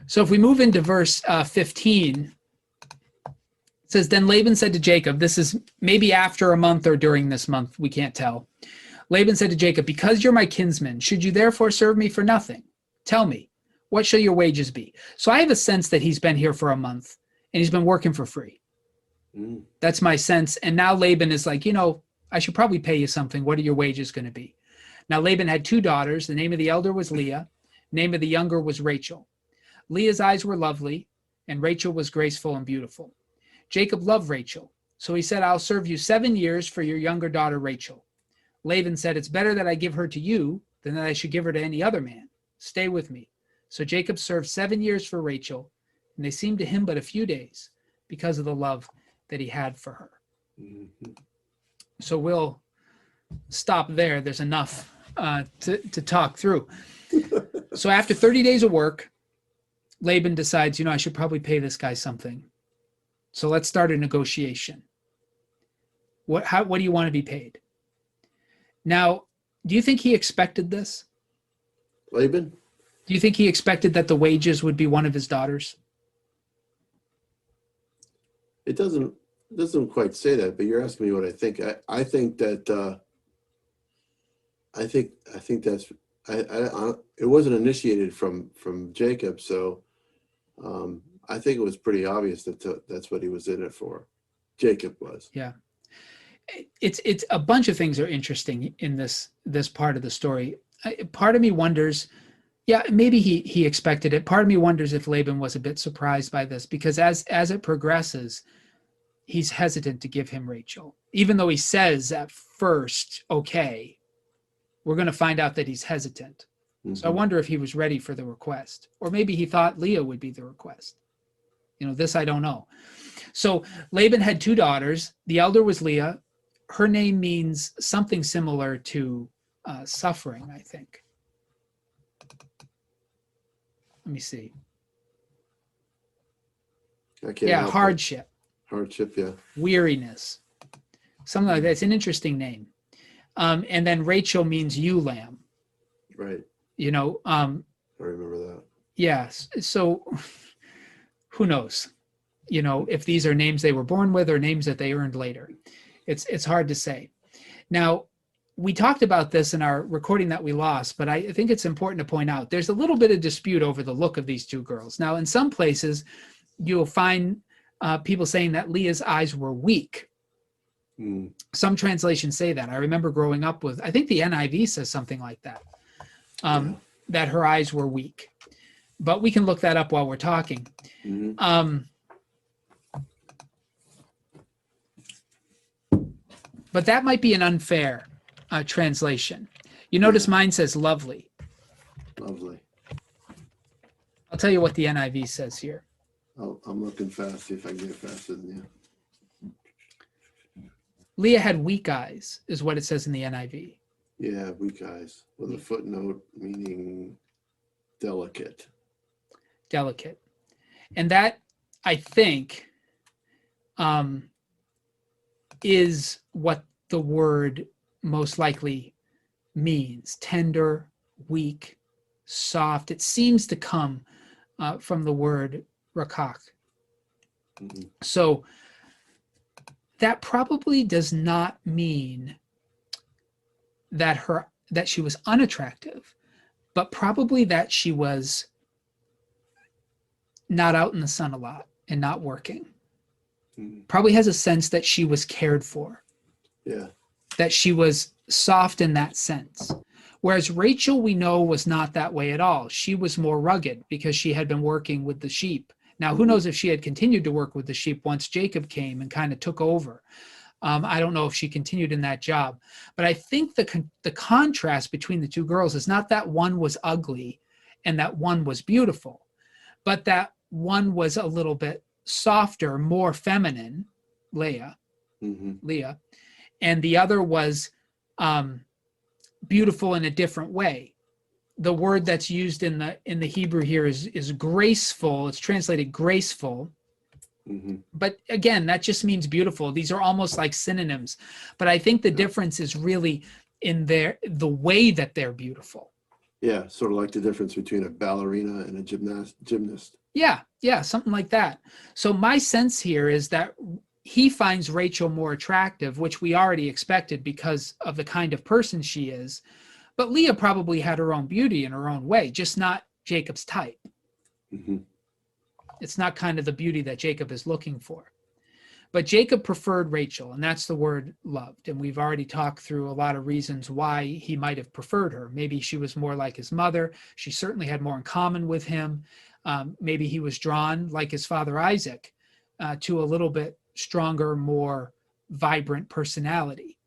So if we move into verse 15. It says, then Laban said to Jacob, this is maybe after a month or during this month, we can't tell. Laban said to Jacob, because you're my kinsman, should you therefore serve me for nothing? Tell me, what shall your wages be? So I have a sense that he's been here for a month and he's been working for free.
Mm.
That's my sense. And now Laban is like, I should probably pay you something. What are your wages going to be? Now Laban had 2 daughters. The name of the elder was Leah. The name of the younger was Rachel. Leah's eyes were lovely and Rachel was graceful and beautiful. Jacob loved Rachel, so he said, I'll serve you 7 years for your younger daughter, Rachel. Laban said, it's better that I give her to you than that I should give her to any other man. Stay with me. So Jacob served 7 years for Rachel, and they seemed to him but a few days because of the love that he had for her.
Mm-hmm.
So we'll stop there. There's enough to talk through. So after 30 days of work, Laban decides, I should probably pay this guy something. So let's start a negotiation. What do you want to be paid? Now, do you think he expected this?
Laban?
Do you think he expected that the wages would be one of his daughters?
It doesn't quite say that, but you're asking me what I think. I think that I think that's it wasn't initiated from Jacob, so I think it was pretty obvious that that's what he was in it for. Jacob was.
Yeah. It's a bunch of things are interesting in this part of the story. Part of me wonders, maybe he expected it. Part of me wonders if Laban was a bit surprised by this, because as it progresses, he's hesitant to give him Rachel. Even though he says at first, okay, we're going to find out that he's hesitant. Mm-hmm. So I wonder if he was ready for the request, or maybe he thought Leah would be the request. This I don't know. So Laban had 2 daughters. The elder was Leah. Her name means something similar to suffering, I think. Let me see. Hardship.
Hardship, yeah.
Weariness. Something like that. It's an interesting name. And then Rachel means ewe lamb.
Right.
I
remember that.
Yes. So who knows? If these are names they were born with or names that they earned later. It's hard to say. Now, we talked about this in our recording that we lost, but I think it's important to point out there's a little bit of dispute over the look of these 2 girls. Now, in some places, you'll find people saying that Leah's eyes were weak. Mm. Some translations say that. I remember growing up with, I think the NIV says something like that, that her eyes were weak. But we can look that up while we're talking. Mm-hmm. But that might be an unfair translation. You notice
Yeah.
mine says lovely.
Lovely.
I'll tell you what the NIV says here.
I'm looking fast, see if I can get it faster than you.
Leah had weak eyes, is what it says in the NIV.
Yeah, weak eyes with a footnote meaning delicate.
Delicate. And that, I think, is what the word most likely means. Tender, weak, soft. It seems to come from the word rakak.
Mhm.
So that probably does not mean that she was unattractive, but probably that she was not out in the sun a lot and not working.
Mhm.
Probably has a sense that she was cared for,
Yeah.
that she was soft in that sense. Whereas Rachel, we know, was not that way at all. She was more rugged because she had been working with the sheep. Now, who
Mhm.
knows if she had continued to work with the sheep once Jacob came and kind of took over. I don't know if she continued in that job. But I think the contrast between the two girls is not that one was ugly and that one was beautiful, but that one was a little bit softer, more feminine, Leah, and the other was beautiful in a different way. The word that's used in the Hebrew here is graceful. It's translated graceful.
Mm-hmm.
But again, that just means beautiful. These are almost like synonyms. But I think the difference is really in the way that they're beautiful.
Yeah, sort of like the difference between a ballerina and a gymnast.
Yeah, something like that. So my sense here is that he finds Rachel more attractive, which we already expected because of the kind of person she is. But Leah probably had her own beauty in her own way, just not Jacob's type.
Mm-hmm.
It's not kind of the beauty that Jacob is looking for. But Jacob preferred Rachel, and that's the word loved. And we've already talked through a lot of reasons why he might have preferred her. Maybe she was more like his mother. She certainly had more in common with him. Maybe he was drawn, like his father Isaac, to a little bit stronger, more vibrant personality,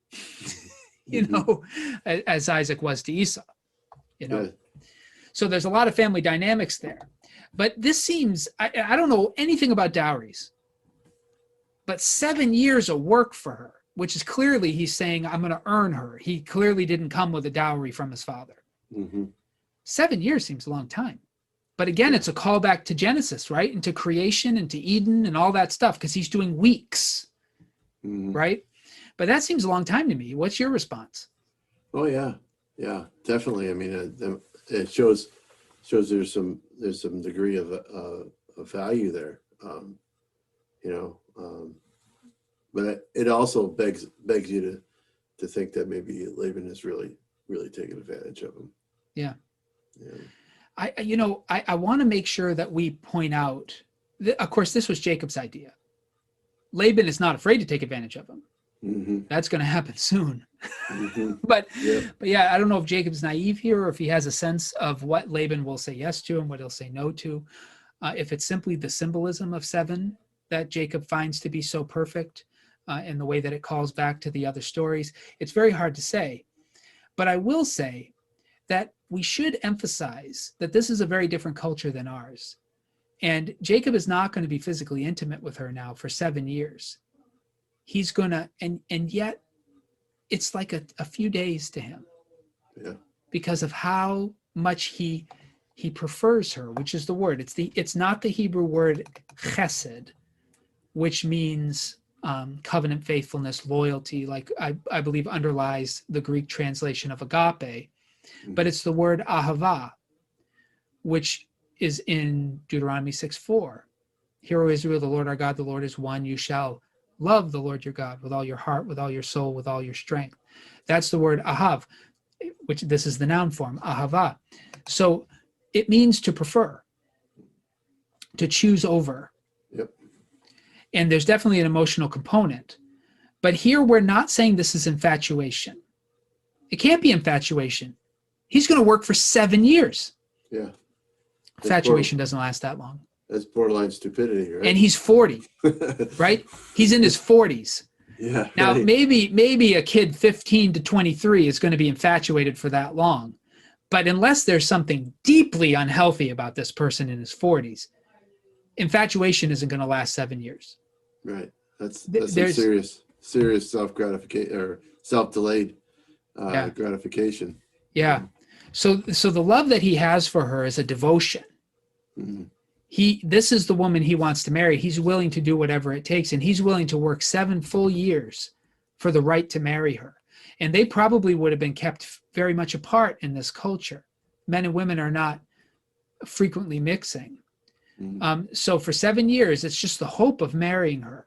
as Isaac was to Esau,
Yeah.
So there's a lot of family dynamics there. But this seems, I don't know anything about dowries, but 7 years of work for her, which is clearly he's saying, I'm going to earn her. He clearly didn't come with a dowry from his father.
Mm-hmm.
7 years seems a long time. But again, it's a callback to Genesis, right? And to creation and to Eden and all that stuff, because he's doing weeks, right? But that seems a long time to me. What's your response?
Oh, yeah. Yeah, definitely. I mean, it shows there's some degree of value there, but it also begs you to think that maybe Laban is really taking advantage of him.
Yeah.
Yeah.
I want to make sure that we point out that, of course, this was Jacob's idea. Laban is not afraid to take advantage of him.
Mm-hmm.
That's going to happen soon.
Mm-hmm.
But yeah, I don't know if Jacob's naive here or if he has a sense of what Laban will say yes to and what he'll say no to. If it's simply the symbolism of 7 that Jacob finds to be so perfect in the way that it calls back to the other stories, it's very hard to say. But I will say that we should emphasize that this is a very different culture than ours. And Jacob is not going to be physically intimate with her now for 7 years. He's going to, and yet it's like a few days to him.
Yeah. Because
of how much he prefers her, which is the word. It's not the Hebrew word chesed, which means covenant faithfulness, loyalty, like I believe underlies the Greek translation of agape, but it's the word ahava, which is in Deuteronomy 6:4. Hear, O Israel, the Lord our God, the Lord is one. You shall love the Lord your God with all your heart, with all your soul, with all your strength. That's the word ahav, which this is the noun form, ahava. So it means to prefer, to choose over.
Yep.
And there's definitely an emotional component. But here we're not saying this is infatuation. It can't be infatuation. He's going to work for 7 years.
Yeah.
Infatuation doesn't last that long.
That's borderline stupidity, right?
And he's 40, right? He's in his 40s.
Yeah.
Now,
Right.
maybe a kid 15 to 23 is going to be infatuated for that long. But unless there's something deeply unhealthy about this person in his 40s, infatuation isn't going to last 7 years.
Right. That's some
There's,
serious self gratification or self delayed
yeah,
gratification.
yeah. So the love that he has for her is a devotion.
Mhm.
This is the woman he wants to marry. He's willing to do whatever it takes, and he's willing to work 7 full years for the right to marry her. And they probably would have been kept very much apart in this culture. Men and women are not frequently mixing.
Mhm.
So for 7 years, it's just the hope of marrying her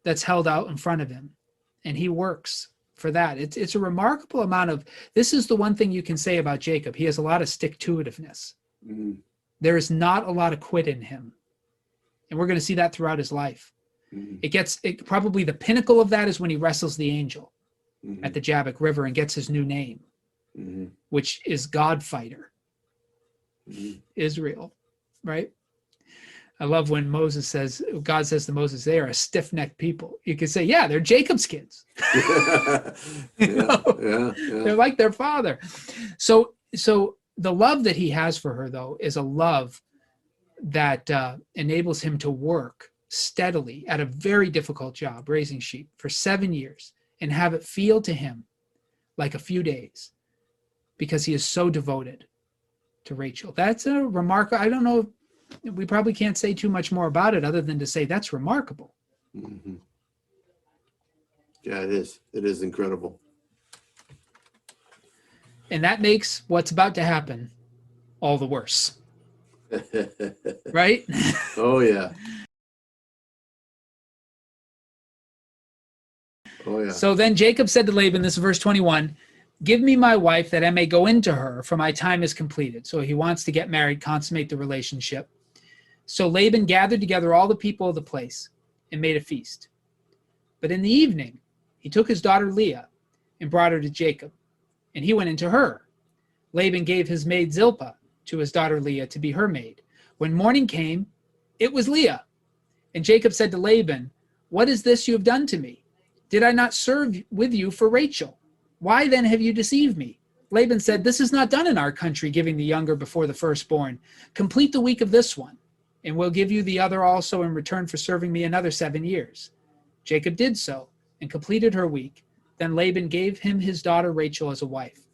that's held out in front of him, and he works for that. It's a remarkable amount of. This is the one thing you can say about Jacob. He has a lot of stick-to-itiveness.
Mhm.
There is not a lot of quit in him, and we're going to see that throughout his life.
Mhm.
It probably the pinnacle of that is when he wrestles the angel at
Mhm.
the Jabbok River and gets his new name,
Mhm.
which is God Fighter,
Mhm.
Israel, right? I love when God says to Moses, they are a stiff-necked people. You could say, yeah, they're Jacob's kids.
Yeah. Yeah.
They're like their father. So the love that he has for her, though, is a love that enables him to work steadily at a very difficult job, raising sheep, for 7 years and have it feel to him like a few days because he is so devoted to Rachel. That's a remarkable. I don't know. We probably can't say too much more about it other than to say that's remarkable.
Mhm. Yeah, it is. It is incredible.
And that makes what's about to happen all the worse, right?
Oh yeah. Oh yeah.
So then Jacob said to Laban, this is verse 21, give me my wife that I may go into her, for my time is completed. So he wants to get married, consummate the relationship. So Laban gathered together all the people of the place and made a feast. But in the evening, he took his daughter Leah and brought her to Jacob, and he went into her. Laban gave his maid Zilpah to his daughter Leah to be her maid. When morning came, it was Leah. And Jacob said to Laban, what is this you have done to me? Did I not serve with you for Rachel? Why then have you deceived me? Laban said, this is not done in our country, giving the younger before the firstborn. Complete the week of this one, and we'll give you the other also in return for serving me another 7 years. Jacob did so, and completed her week. Then Laban gave him his daughter Rachel as a wife.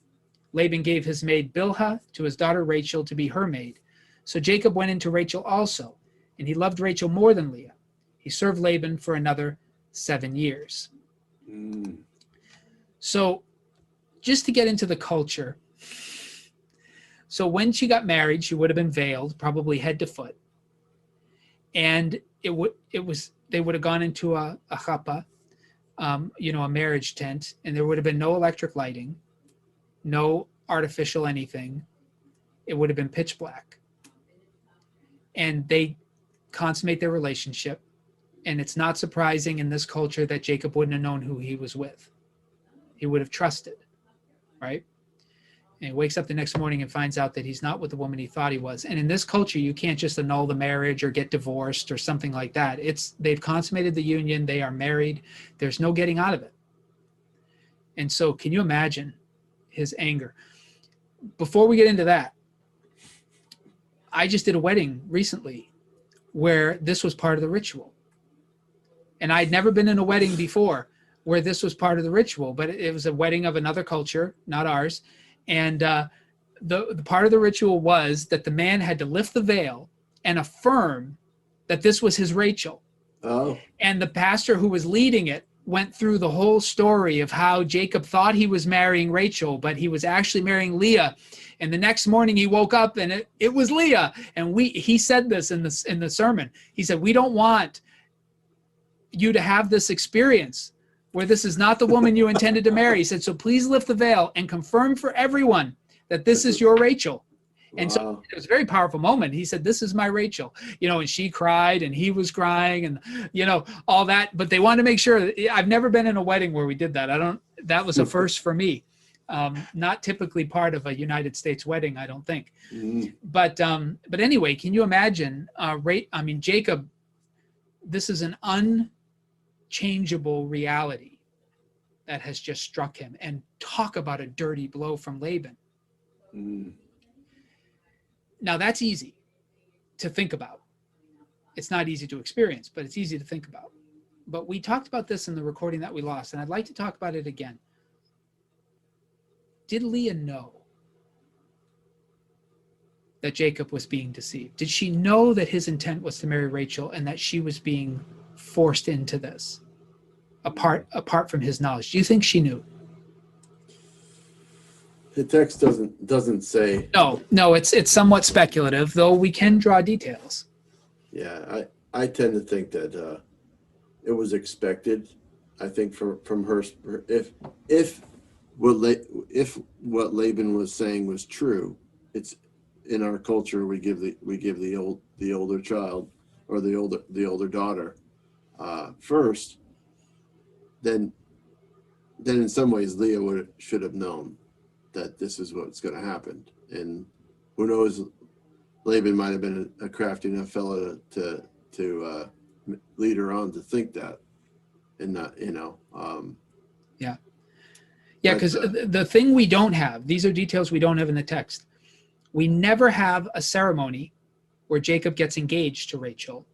Laban gave his maid Bilhah to his daughter Rachel to be her maid. So Jacob went into Rachel also, and he loved Rachel more than Leah. He served Laban for another 7 years.
Mm.
So just to get into the culture, so when she got married, she would have been veiled, probably head to foot. And they would have gone into a chapa, a marriage tent, and there would have been no electric lighting, no artificial anything. It would have been pitch black. And they consummate their relationship. And it's not surprising in this culture that Jacob wouldn't have known who he was with. He would have trusted, right? And he wakes up the next morning and finds out that he's not with the woman he thought he was. And in this culture, you can't just annul the marriage or get divorced or something like that. They've consummated the union. They are married. There's no getting out of it. And so can you imagine his anger? Before we get into that, I just did a wedding recently where this was part of the ritual. And I'd never been in a wedding before where this was part of the ritual, but it was a wedding of another culture, not ours. And the part of the ritual was that the man had to lift the veil and affirm that this was his Rachel.
Oh.
And the pastor who was leading it went through the whole story of how Jacob thought he was marrying Rachel, but he was actually marrying Leah. And the next morning he woke up and it was Leah. And he said this in the sermon. He said, we don't want you to have this experience where this is not the woman you intended to marry. He said, so please lift the veil and confirm for everyone that this is your Rachel. And so
Wow.
it was a very powerful moment. He said, this is my Rachel, and she cried and he was crying and, all that. But they wanted to make sure. I've never been in a wedding where we did that. That was a first for me. Not typically part of a United States wedding, I don't think.
Mm.
But anyway, can you imagine, Jacob, this is an unchangeable reality that has just struck him. And talk about a dirty blow from Laban.
Mm.
Now that's easy to think about. It's not easy to experience, but it's easy to think about. But we talked about this in the recording that we lost, and I'd like to talk about it again. Did Leah know that Jacob was being deceived? Did she know that his intent was to marry Rachel and that she was being forced into this apart from his knowledge? Do you think she knew?
The text doesn't say.
No, it's somewhat speculative, though we can draw details.
Yeah, I tend to think that it was expected. I think from her, if what Laban was saying was true, it's in our culture we give the older child or the older daughter first. Then in some ways Leah should have known that this is what's going to happen, and who knows, Laban might have been a crafty enough fellow to lead her on to think that, and not,
Yeah, because the thing we don't have, these are details we don't have in the text. We never have a ceremony where Jacob gets engaged to Rachel.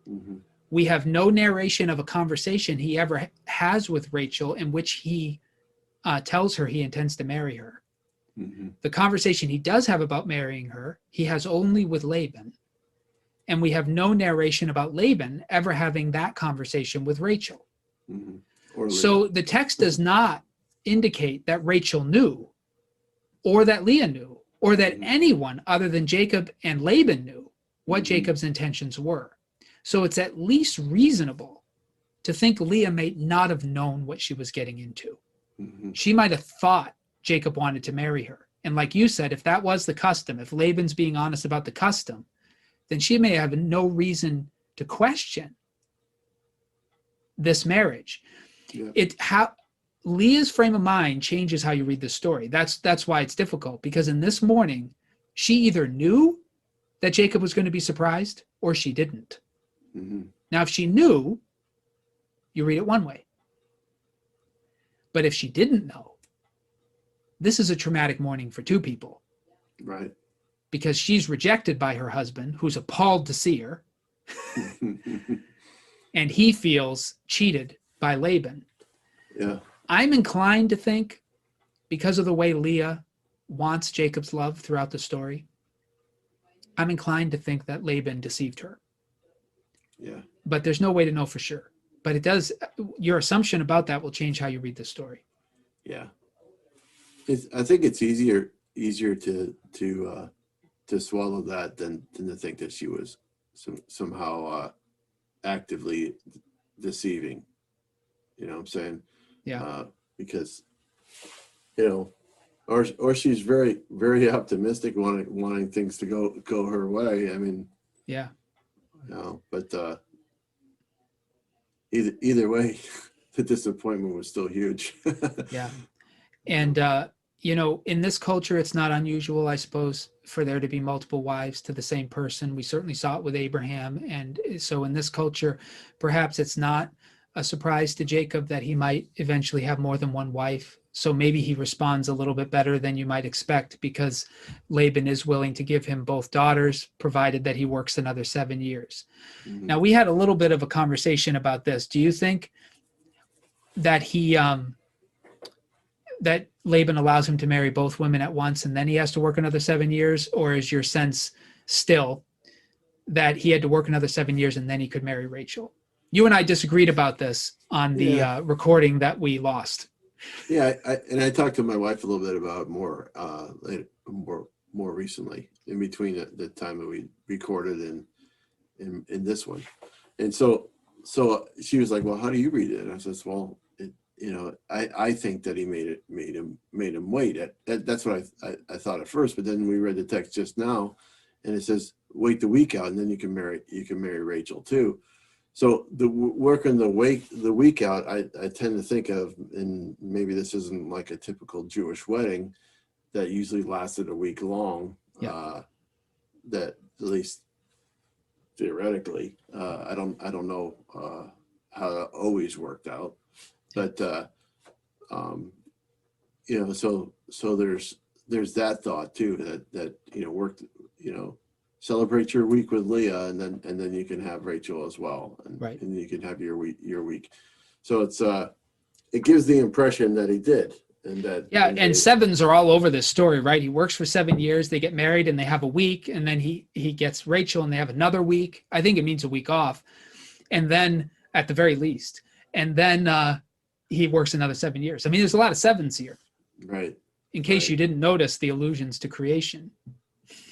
Mm-hmm.
We have no narration of a conversation he ever has with Rachel in which he tells her he intends to marry her.
Mm-hmm.
The conversation he does have about marrying her, he has only with Laban. And we have no narration about Laban ever having that conversation with Rachel.
Mm-hmm.
So the text does not indicate that Rachel knew, or that Leah knew, or that anyone other than Jacob and Laban knew what Jacob's intentions were. So it's at least reasonable to think Leah may not have known what she was getting into.
Mm-hmm.
She might have thought Jacob wanted to marry her. And like you said, if that was the custom, if Laban's being honest about the custom, then she may have no reason to question this marriage. Yeah. Leah's frame of mind changes how you read the story. That's why it's difficult, because in this morning, she either knew that Jacob was going to be surprised or she didn't.
Mm-hmm.
Now, if she knew, you read it one way. But if she didn't know, this is a traumatic morning for two people.
Right.
Because she's rejected by her husband, who's appalled to see her, and he feels cheated by Laban.
Yeah.
I'm inclined to think, because of the way Leah wants Jacob's love throughout the story, I'm inclined to think that Laban deceived her.
Yeah.
But there's no way to know for sure. But it does. Your assumption about that will change how you read the story.
Yeah. I think it's easier to swallow that than to think that she was somehow actively deceiving. You know what I'm saying?
Yeah.
Because, or she's very, very optimistic, wanting things to go her way. I mean,
yeah.
But either way, the disappointment was still huge.
Yeah. And in this culture, it's not unusual, I suppose, for there to be multiple wives to the same person. We certainly saw it with Abraham. And so in this culture, perhaps it's not a surprise to Jacob that he might eventually have more than one wife. So maybe he responds a little bit better than you might expect, because Laban is willing to give him both daughters, provided that he works another 7 years. Mm-hmm. Now, we had a little bit of a conversation about this. Do you think that that Laban allows him to marry both women at once and then he has to work another 7 years? Or is your sense still that he had to work another 7 years and then he could marry Rachel? You and I disagreed about this on the recording that we lost.
Yeah, I talked to my wife a little bit about more recently, in between the time that we recorded in this one, and so she was like, "Well, how do you read it?" And I says, "Well, I think that he made him wait." That's what I thought at first, but then we read the text just now, and it says, "Wait the week out, and then you can marry Rachel too." So the working the week out, I tend to think of, and maybe this isn't like a typical Jewish wedding that usually lasted a week long.
Yeah.
That, at least theoretically, I don't know it always worked out, but so there's that thought too, that worked, celebrate your week with Leah, and then you can have Rachel as well, and,
Right.
and you can have your week. So it gives the impression that he did, and that
and sevens are all over this story, right? He works for 7 years, they get married, and they have a week, and then he gets Rachel, and they have another week. I think it means a week off, and then at the very least, and then he works another 7 years. I mean, there's a lot of sevens here.
Right.
In case
Right.
you didn't notice the allusions to creation.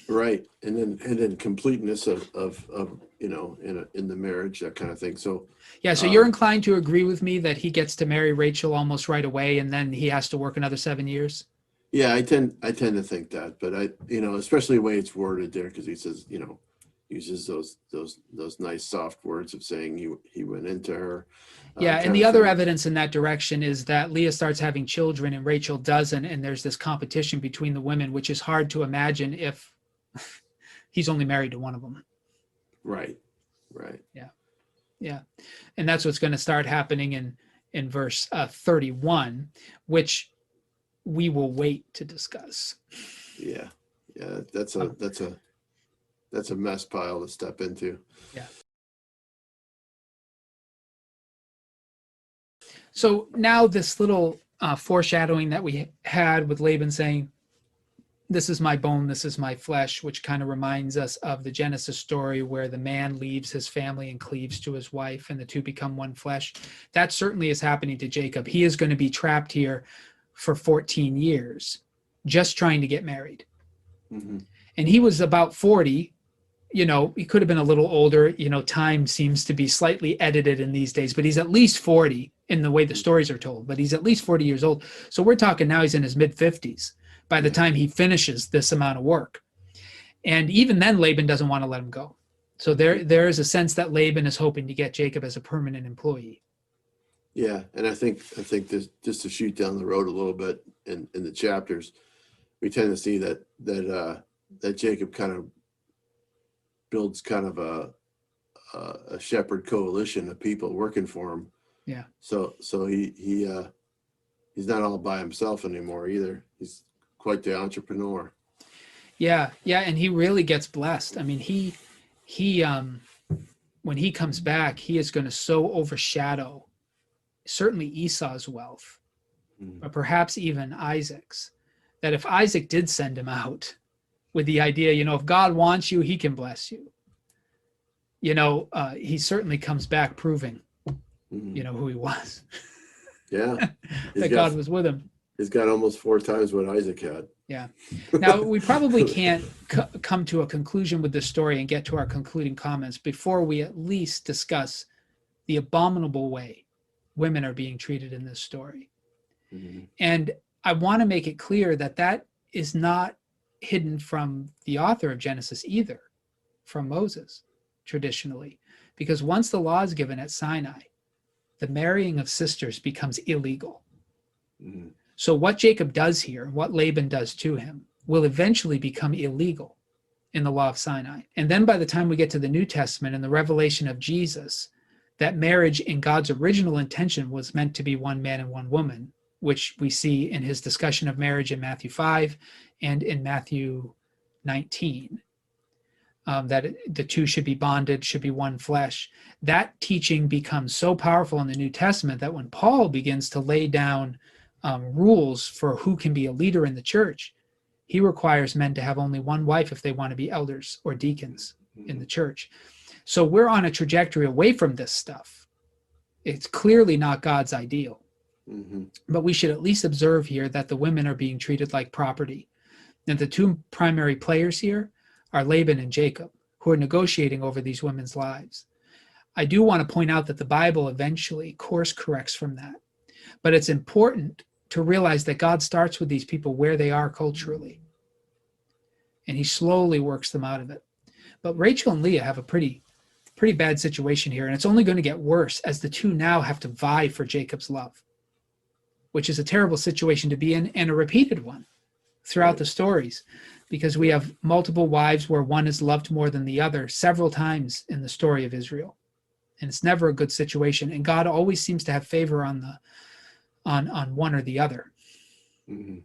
Right, and then completeness of in the marriage, that kind of thing. So
Yeah, so you're inclined to agree with me that he gets to marry Rachel almost right away, and then he has to work another 7 years?
yeah, I tend to think that, but especially the way it's worded there, because he says, uses those nice soft words of saying he went into her.
Yeah, and the other evidence in that direction is that Leah starts having children and Rachel doesn't, and there's this competition between the women, which is hard to imagine if he's only married to one of them.
Right.
Yeah, and that's what's going to start happening in verse 31, which we will wait to discuss.
Yeah, that's a mess pile to step into.
Yeah. So now this little foreshadowing that we had with Laban saying, "This is my bone, this is my flesh," which kind of reminds us of the Genesis story where the man leaves his family and cleaves to his wife, and the two become one flesh. That certainly is happening to Jacob. He is going to be trapped here for 14 years, just trying to get married.
Mm-hmm.
And he was about 40. He could have been a little older. Time seems to be slightly edited in these days, but he's at least 40 in the way the stories are told, but he's at least 40 years old. So we're talking now he's in his mid-50s by the time he finishes this amount of work. And even then, Laban doesn't want to let him go. So there is a sense that Laban is hoping to get Jacob as a permanent employee.
Yeah, and I think this, just to shoot down the road a little bit in the chapters, we tend to see that Jacob kind of builds kind of a shepherd coalition of people working for him.
Yeah.
So he's not all by himself anymore either. He's quite the entrepreneur.
Yeah, and he really gets blessed. I mean, he when he comes back, he is going to so overshadow certainly Esau's wealth, but perhaps even Isaac's, that if Isaac did send him out with the idea, if God wants you, he can bless you. He certainly comes back proving, who he was.
Yeah.
That God was with him.
He's got almost 4 times what Isaac had.
Yeah. Now, we probably can't come to a conclusion with this story and get to our concluding comments before we at least discuss the abominable way women are being treated in this story.
Mm-hmm.
And I want to make it clear that is not hidden from the author of Genesis either, from Moses, traditionally. Because once the law is given at Sinai, the marrying of sisters becomes illegal.
Mm-hmm.
So what Jacob does here, what Laban does to him, will eventually become illegal in the law of Sinai. And then by the time we get to the New Testament and the revelation of Jesus, that marriage in God's original intention was meant to be one man and one woman, which we see in his discussion of marriage in Matthew 5 and in Matthew 19, that the two should be bonded, should be one flesh. That teaching becomes so powerful in the New Testament that when Paul begins to lay down rules for who can be a leader in the church, he requires men to have only one wife if they want to be elders or deacons in the church. So we're on a trajectory away from this stuff. It's clearly not God's ideal.
Mm-hmm.
But we should at least observe here that the women are being treated like property. And the two primary players here are Laban and Jacob, who are negotiating over these women's lives. I do want to point out that the Bible eventually course corrects from that. But it's important to realize that God starts with these people where they are culturally. And he slowly works them out of it. But Rachel and Leah have a pretty bad situation here. And it's only going to get worse as the two now have to vie for Jacob's love, which is a terrible situation to be in, and a repeated one throughout the stories, because we have multiple wives where one is loved more than the other several times in the story of Israel. and it's never a good situation. And God always seems to have favor on one or the other.
Mm-hmm.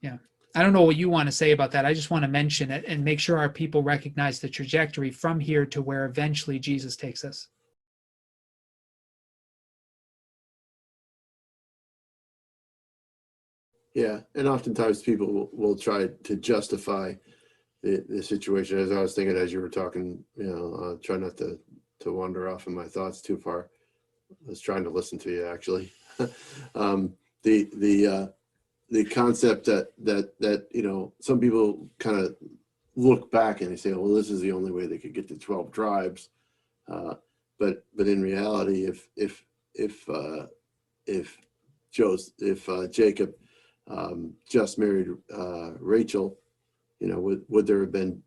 Yeah. I don't know what you want to say about that. I just want to mention it and make sure our people recognize the trajectory from here to where eventually Jesus takes us.
Yeah, and oftentimes people will try to justify the situation. As I was thinking as you were talking, try not to wander off in my thoughts too far. I was trying to listen to you actually. The concept that some people kind of look back and they say, well, this is the only way they could get to 12 tribes. But in reality, if Jacob just married Rachel, would there have been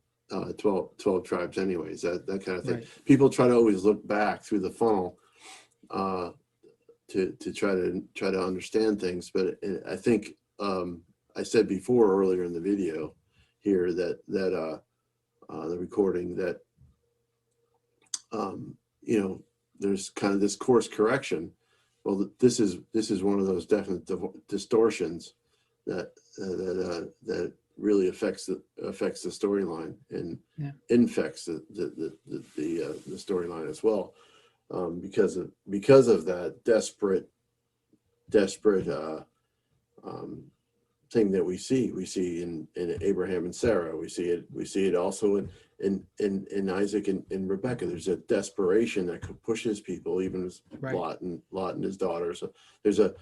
12 tribes anyways, that kind of thing.
Right.
People try to always look back through the funnel to try to understand things, but I think I said before earlier in the video here that the recording that there's kind of this course correction. Well, this is one of those definite distortions that really affects the storyline and infects the storyline as well, because of that desperate thing that we see in Abraham and Sarah. We see it also in Isaac and Rebecca. There's a desperation that pushes people, even as Lot and his daughter. So there's a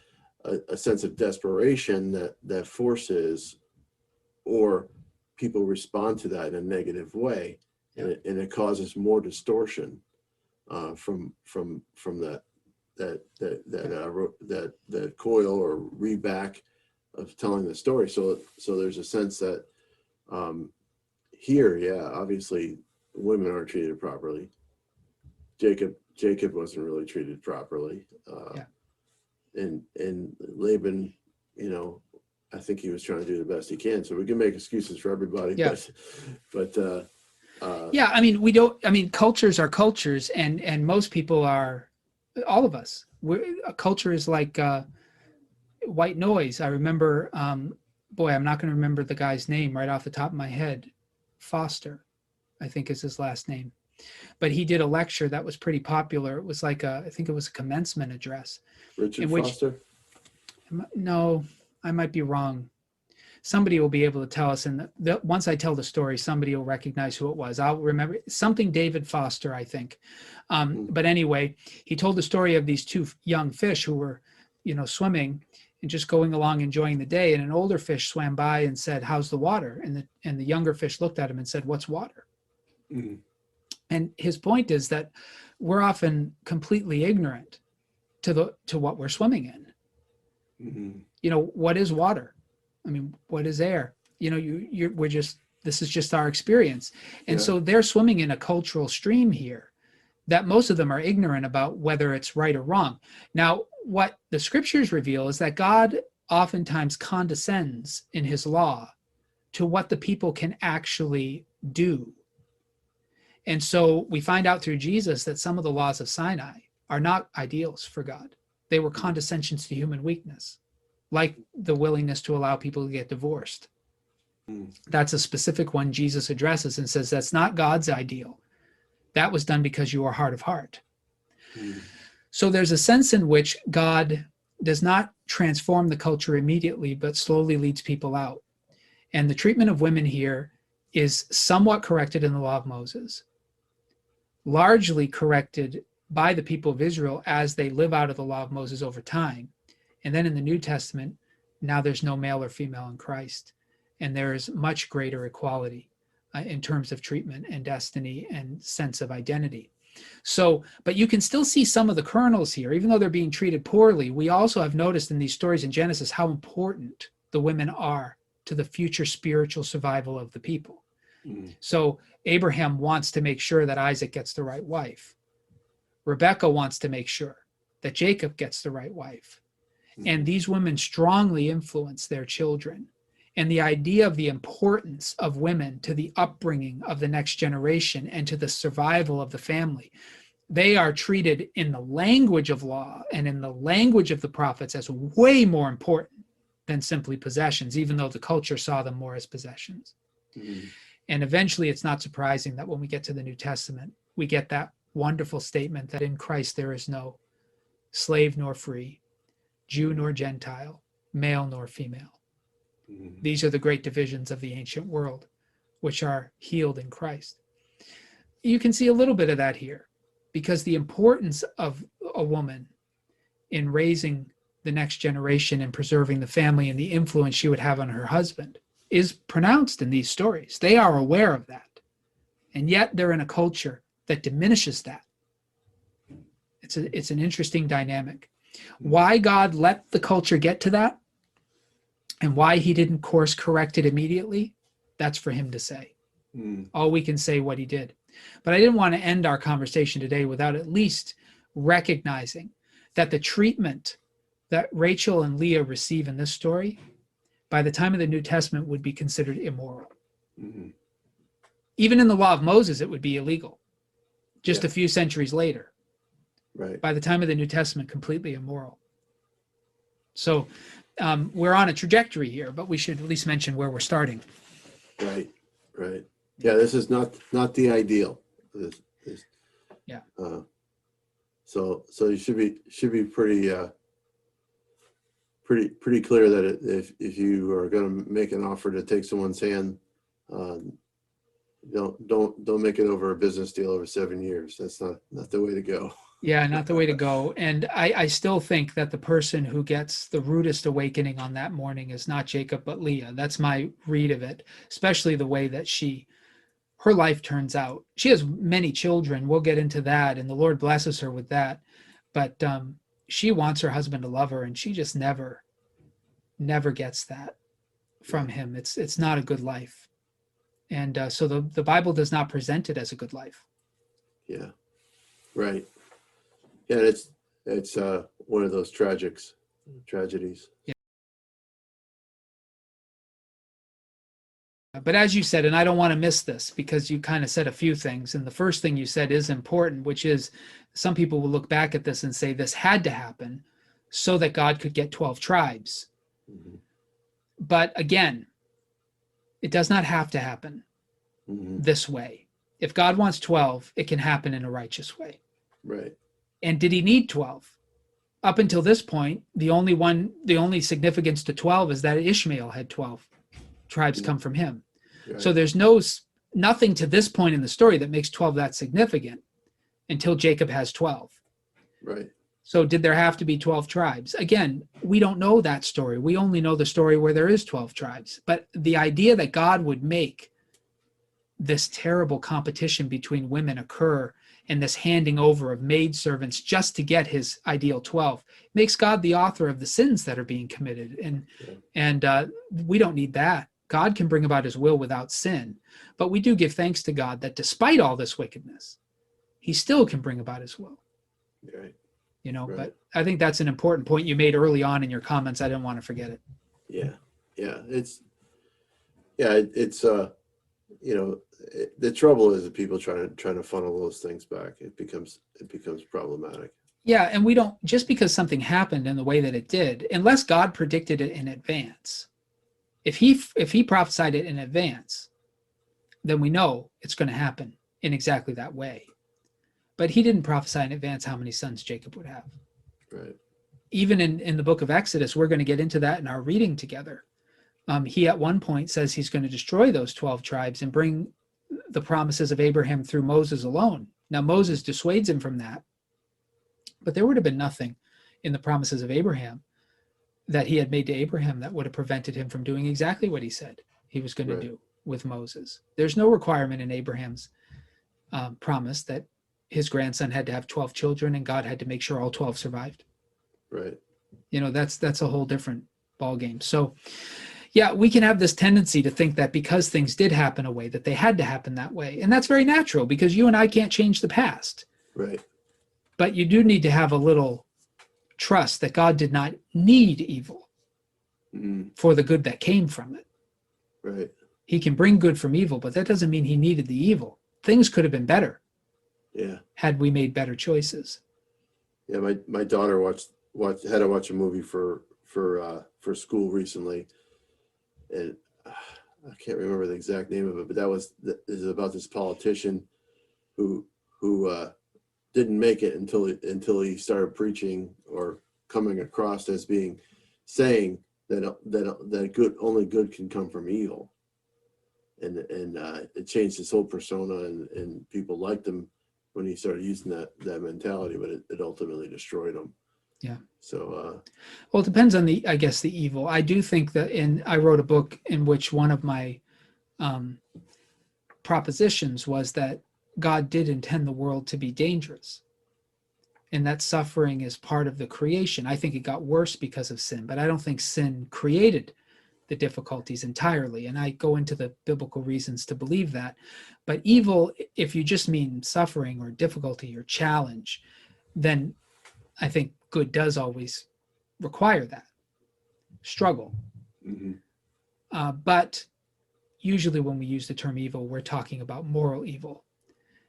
sense of desperation that forces, or people respond to that in a negative way, and it causes more distortion from that coil or reback of telling the story. So there's a sense that here, obviously women aren't treated properly. Jacob wasn't really treated properly. And Laban, I think he was trying to do the best he can. So we can make excuses for everybody, but
cultures are cultures, and most people are, all of us. A culture is like white noise. I remember, I'm not going to remember the guy's name right off the top of my head. Foster, I think is his last name. But he did a lecture that was pretty popular. It was like I think it was a commencement address.
Richard Foster?
No, I might be wrong. Somebody will be able to tell us, and once I tell the story, somebody will recognize who it was. I'll remember something David Foster, I think. But anyway, he told the story of these two young fish who were, swimming and just going along enjoying the day. And an older fish swam by and said, "How's the water?" And the younger fish looked at him and said, "What's water?" Mm-hmm. And his point is that we're often completely ignorant to what we're swimming in. Mm-hmm. What is water? I mean, what is air? This is just our experience. And so they're swimming in a cultural stream here that most of them are ignorant about whether it's right or wrong. Now, what the scriptures reveal is that God oftentimes condescends in his law to what the people can actually do. And so we find out through Jesus that some of the laws of Sinai are not ideals for God. They were condescensions to human weakness, like the willingness to allow people to get divorced. That's a specific one Jesus addresses and says that's not God's ideal. That was done because you are hard of heart. So there's a sense in which God does not transform the culture immediately, but slowly leads people out. And the treatment of women here is somewhat corrected in the law of Moses, largely corrected by the people of Israel as they live out of the law of Moses over time. And then in the New Testament, now there's no male or female in Christ. And there is much greater equality in terms of treatment and destiny and sense of identity. So, but you can still see some of the kernels here, even though they're being treated poorly. We also have noticed in these stories in Genesis how important the women are to the future spiritual survival of the people. So Abraham wants to make sure that Isaac gets the right wife. Rebecca wants to make sure that Jacob gets the right wife. And these women strongly influence their children. And the idea of the importance of women to the upbringing of the next generation and to the survival of the family, they are treated in the language of law and in the language of the prophets as way more important than simply possessions, even though the culture saw them more as possessions.
Mhm.
And eventually, it's not surprising that when we get to the New Testament, we get that wonderful statement that in Christ there is no slave nor free, Jew nor Gentile, male nor female.
Mhm.
These are the great divisions of the ancient world, which are healed in Christ. You can see a little bit of that here, because the importance of a woman in raising the next generation and preserving the family and the influence she would have on her husband is pronounced in these stories. They are aware of that. And yet they're in a culture that diminishes that. It's an interesting dynamic. Why God let the culture get to that and why he didn't course correct it immediately, that's for him to say.
Mhm.
All we can say what he did. But I didn't want to end our conversation today without at least recognizing that the treatment that Rachel and Leah receive in this story, by the time of the New Testament, would be considered immoral.
Mhm.
Even in the law of Moses, it would be illegal. Just
Yeah.
a few centuries later,
Right.
by the time of the New Testament, completely immoral. So we're on a trajectory here, but we should at least mention where we're starting.
Right. Right. Yeah, this is not the ideal. This,
Yeah.
So you should be pretty clear that if you are going to make an offer to take someone's hand, don't make it over a business deal over 7 years. That's not the way to go.
Yeah, not the way to go. And I still think that the person who gets the rudest awakening on that morning is not Jacob, but Leah. That's my read of it, especially the way that her life turns out. She has many children. We'll get into that, and the Lord blesses her with that. But she wants her husband to love her, and she just never gets that from him. It's not a good life. And so the Bible does not present it as a good life.
Yeah. Right. Yeah, it's one of those tragedies.
Yeah. But as you said, and I don't want to miss this because you kind of said a few things, and the first thing you said is important, which is some people will look back at this and say this had to happen so that God could get 12 tribes.
Mhm.
But again, it does not have to happen
Mhm.
this way. If God wants 12, it can happen in a righteous way.
Right.
And did he need 12? Up until this point, the only significance to 12 is that Ishmael had 12 tribes come from him.
Right.
So there's nothing to this point in the story that makes 12 that significant until Jacob has 12.
Right.
So did there have to be 12 tribes? Again, we don't know that story. We only know the story where there is 12 tribes. But the idea that God would make this terrible competition between women occur and this handing over of maidservants just to get his ideal 12 makes God the author of the sins that are being committed. And we don't need that. God can bring about his will without sin. But we do give thanks to God that despite all this wickedness, he still can bring about his will.
Right.
But
Right.
I think that's an important point you made early on in your comments. I didn't want to forget it.
Yeah. Yeah. It's the trouble is that people trying to funnel those things back. It becomes problematic.
Yeah, and we don't, just because something happened in the way that it did, unless God predicted it in advance. If he prophesied it in advance, then we know it's going to happen in exactly that way. But he didn't prophesy in advance how many sons Jacob would have.
Right.
Even in the book of Exodus, we're going to get into that in our reading together. He at one point says he's going to destroy those 12 tribes and bring the promises of Abraham through Moses alone. Now, Moses dissuades him from that, but there would have been nothing in the promises of Abraham that he had made to Abraham that would have prevented him from doing exactly what he said he was going to do with Moses. There's no requirement in Abraham's promise that his grandson had to have 12 children and God had to make sure all 12 survived.
Right.
That's a whole different ballgame. So, yeah, we can have this tendency to think that because things did happen a way, that they had to happen that way. And that's very natural because you and I can't change the past.
Right.
But you do need to have a little trust that God did not need evil for the good that came from it.
Right.
He can bring good from evil, but that doesn't mean he needed the evil. Things could have been better.
Yeah.
had we made better choices.
Yeah. My daughter had to watch a movie for school recently, and I can't remember the exact name of it, but is about this politician who didn't make it until he started preaching or coming across as saying that only good can come from evil, and it changed his whole persona, and people liked him when he started using that mentality, but it ultimately destroyed him.
Yeah.
So
well, it depends on the evil. I do think that I wrote a book in which one of my propositions was that God did intend the world to be dangerous, and that suffering is part of the creation. I think it got worse because of sin, but I don't think sin created the difficulties entirely. And I go into the biblical reasons to believe that. But evil, if you just mean suffering or difficulty or challenge, then I think good does always require that struggle.
mm-hmm.
But usually when we use the term evil, we're talking about moral evil,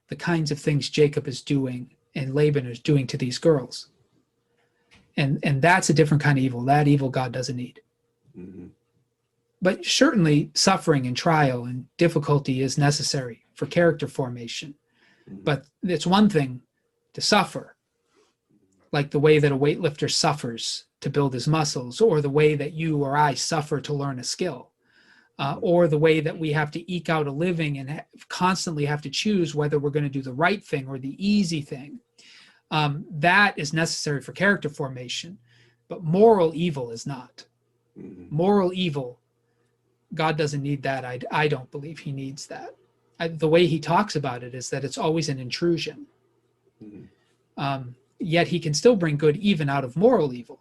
the kinds of things Jacob is doing and Laban is doing to these girls. And that's a different kind of evil. That evil God doesn't need.
Mm-hmm.
But certainly suffering and trial and difficulty is necessary for character formation.
Mm-hmm.
But it's one thing to suffer, like the way that a weightlifter suffers to build his muscles, or the way that you or I suffer to learn a skill, or the way that we have to eke out a living and constantly have to choose whether we're going to do the right thing or the easy thing. That is necessary for character formation, but moral evil is not.
Mm-hmm.
Moral evil, God doesn't need that. I don't believe he needs that. The way he talks about it is that it's always an intrusion.
Mm-hmm.
Yet he can still bring good even out of moral evil.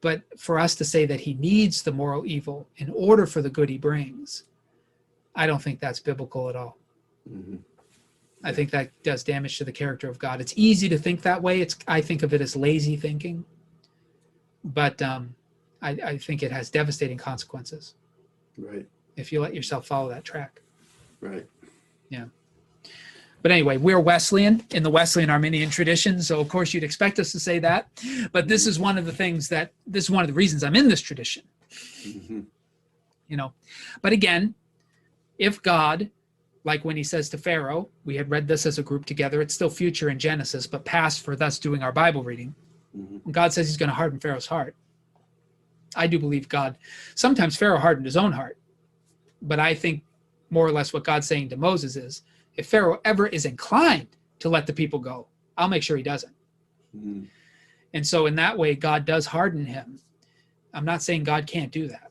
But for us to say that he needs the moral evil in order for the good he brings, I don't think that's biblical at all.
Mm-hmm.
I think that does damage to the character of God. It's easy to think that way. I think of it as lazy thinking. But I think it has devastating consequences.
Right.
If you let yourself follow that track.
Right.
Yeah. But anyway, we're Wesleyan in the Wesleyan Arminian tradition. So of course you'd expect us to say that. But this is one of the reasons I'm in this tradition.
Mm-hmm.
But again, if God, like when he says to Pharaoh, we had read this as a group together, it's still future in Genesis, but past for thus doing our Bible reading.
Mm-hmm.
When God says he's going to harden Pharaoh's heart, I do believe God, sometimes Pharaoh hardened his own heart. But I think more or less what God's saying to Moses is, if Pharaoh ever is inclined to let the people go, I'll make sure he doesn't.
Mm-hmm.
And so in that way, God does harden him. I'm not saying God can't do that.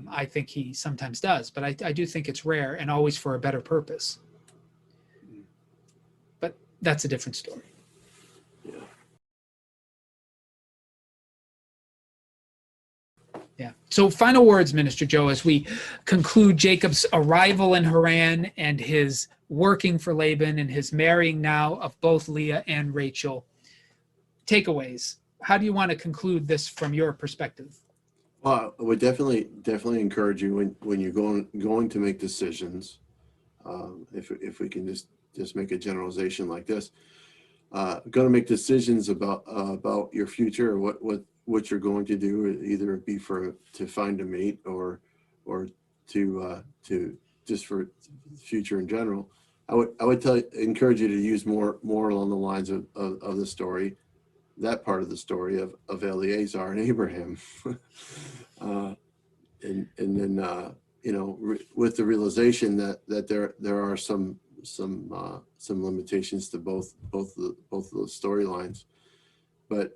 I think he sometimes does, but I do think it's rare and always for a better purpose. But that's a different story.
Yeah.
Yeah. So final words, Minister Joe, as we conclude Jacob's arrival in Haran and his working for Laban and his marrying now of both Leah and Rachel. Takeaways. How do you want to conclude this from your perspective?
Well, I would definitely encourage you when you're going to make decisions. If we can just make a generalization like this, going to make decisions about your future or what you're going to do, either it be to find a mate or to just for future in general. I would encourage you to use more along the lines of the story, that part of the story of Eleazar and Abraham, and then with the realization that there are some limitations to both of those storylines, but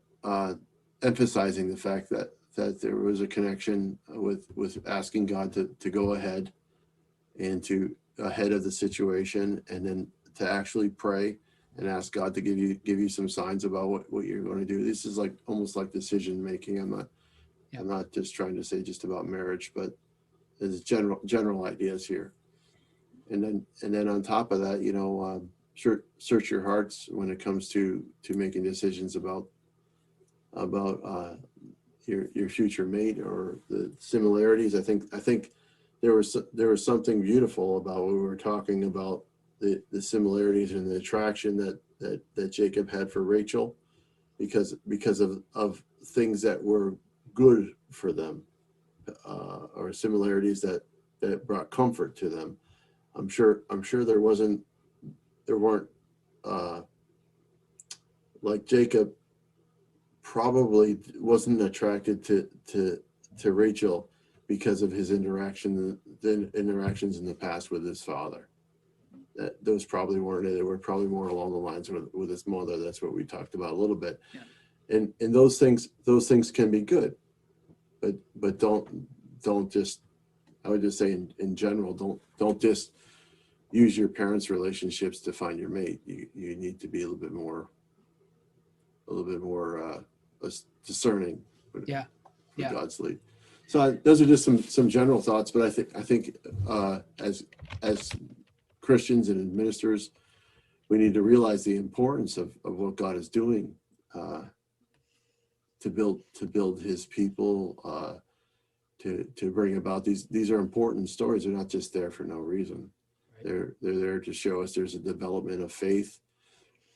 emphasizing the fact that there was a connection with asking God to go ahead and to ahead of the situation, and then to actually pray and ask God to give you some signs about what you're going to do. This is almost like decision making. I'm not just trying to say just about marriage, but there's general ideas here. And then on top of that, search your hearts when it comes to making decisions about your future mate or the similarities. I think there was something beautiful about what we were talking about the similarities and the attraction that Jacob had for Rachel, because of things that were good for them, or similarities that brought comfort to them. I'm sure there weren't like Jacob probably wasn't attracted to Rachel because of his interactions in the past with his father. That those probably weren't it. They were probably more along the lines with his mother. That's what we talked about a little bit. Yeah. And those things can be good, but don't just, I would just say in general, don't just use your parents' relationships to find your mate. You need to be a little bit more discerning with God's lead. So those are just some general thoughts, but I think as Christians and ministers, we need to realize the importance of what God is doing to build His people, to bring about these are important stories. They're not just there for no reason. Right. They're there to show us there's a development of faith,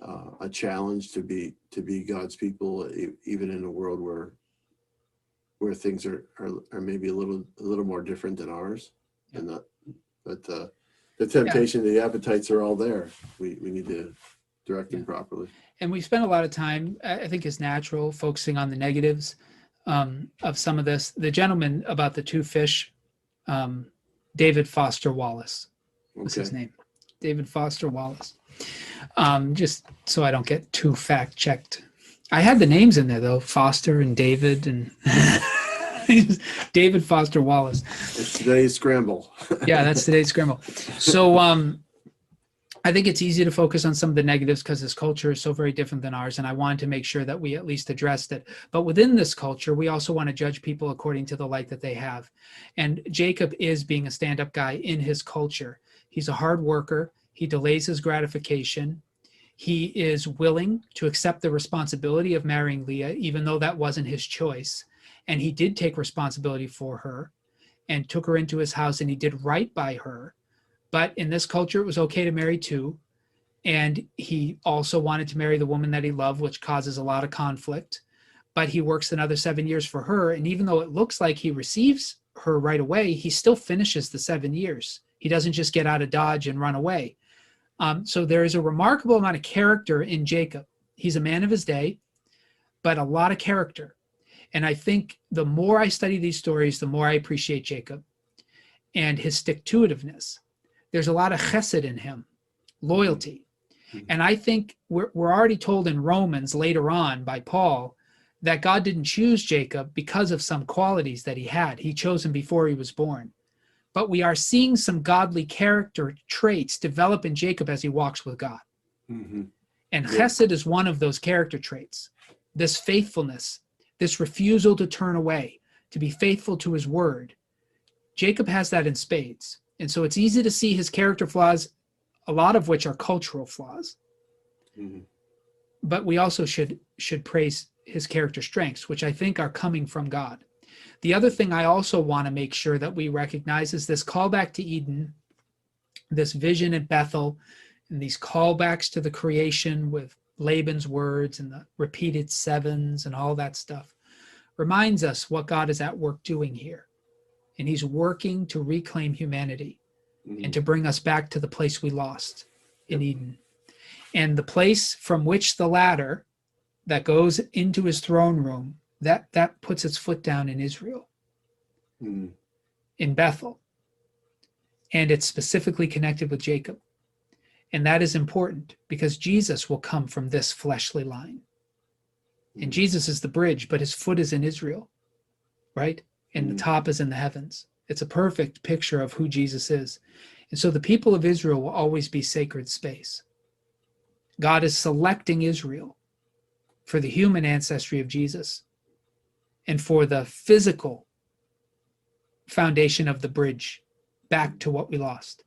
a challenge to be God's people, even in a world where things are maybe a little more different than ours. Yeah. And but the temptation, the appetites are all there. We need to direct them properly.
And we spent a lot of time, I think is natural, focusing on the negatives of some of this. The gentleman about the two fish, David Foster Wallace was his name. David Foster Wallace. Just so I don't get too fact checked. I had the names in there though, Foster and David and David Foster Wallace.
It's today's scramble.
Yeah, that's today's scramble. So I think it's easy to focus on some of the negatives because this culture is so very different than ours, and I wanted to make sure that we at least addressed it. But within this culture, we also want to judge people according to the light that they have. And Jacob is being a stand-up guy in his culture. He's a hard worker. He delays his gratification. He is willing to accept the responsibility of marrying Leah, even though that wasn't his choice. And he did take responsibility for her and took her into his house, and he did right by her. But in this culture, it was okay to marry two. And he also wanted to marry the woman that he loved, which causes a lot of conflict. But he works another 7 years for her. And even though it looks like he receives her right away, he still finishes the 7 years. He doesn't just get out of Dodge and run away. So there is a remarkable amount of character in Jacob. He's a man of his day, but a lot of character. And I think the more I study these stories, the more I appreciate Jacob and his stick-to-itiveness. There's a lot of chesed in him, loyalty. Mm-hmm. And I think we're already told in Romans later on by Paul that God didn't choose Jacob because of some qualities that he had. He chose him before he was born. But we are seeing some godly character traits develop in Jacob as he walks with God. Mm-hmm. And chesed is one of those character traits. This faithfulness, this refusal to turn away, to be faithful to his word. Jacob has that in spades. And so it's easy to see his character flaws, a lot of which are cultural flaws. Mm-hmm. But we also should praise his character strengths, which I think are coming from God. The other thing I also want to make sure that we recognize is this callback to Eden, this vision at Bethel, and these callbacks to the creation with Laban's words and the repeated sevens and all that stuff reminds us what God is at work doing here. And he's working to reclaim humanity and to bring us back to the place we lost in Eden. And the place from which the ladder that goes into his throne room, that puts its foot down in Israel, in Bethel. And it's specifically connected with Jacob. And that is important because Jesus will come from this fleshly line. And Jesus is the bridge, but his foot is in Israel, right? And the top is in the heavens. It's a perfect picture of who Jesus is. And so the people of Israel will always be sacred space. God is selecting Israel for the human ancestry of Jesus and for the physical foundation of the bridge back to what we lost.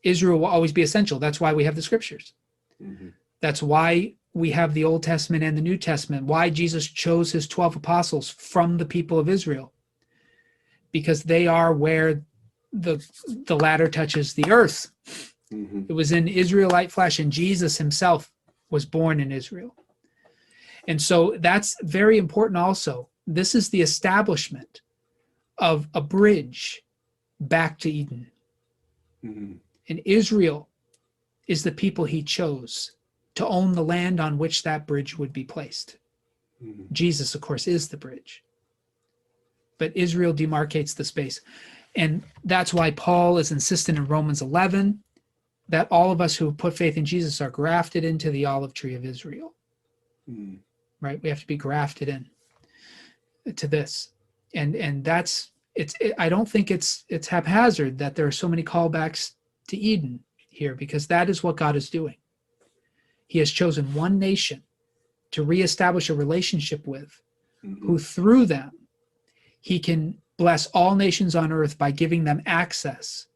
Israel will always be essential. That's why we have the scriptures. Mm-hmm. That's why we have the Old Testament and the New Testament, why Jesus chose his 12 apostles from the people of Israel. Because they are where the ladder touches the earth.
Mhm.
It was in Israelite flesh, and Jesus himself was born in Israel. And so that's very important also. This is the establishment of a bridge back to Eden.
Mhm.
And Israel is the people he chose to own the land on which that bridge would be placed.
Mhm.
Jesus, of course, is the bridge. But Israel demarcates the space. And that's why Paul is insistent in Romans 11 that all of us who put faith in Jesus are grafted into the olive tree of Israel.
Mhm.
Right? We have to be grafted in to this. And that's I don't think it's haphazard that there are so many callbacks to Eden here, because that is what God is doing. He has chosen one nation to reestablish a relationship with, who
Mhm.
through them he can bless all nations on earth by giving them access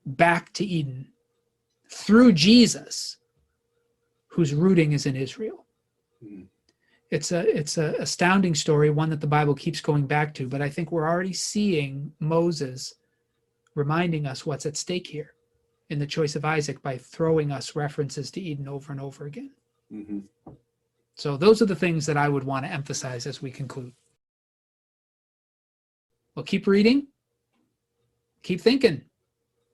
back to Eden through Jesus, whose rooting is in Israel.
Mhm.
It's a astounding story, one that the Bible keeps going back to, but I think we're already seeing Moses reminding us what's at stake here in the choice of Isaac by throwing us references to Eden over and over again.
Mhm.
So those are the things that I would want to emphasize as we conclude. Well, keep reading, keep thinking,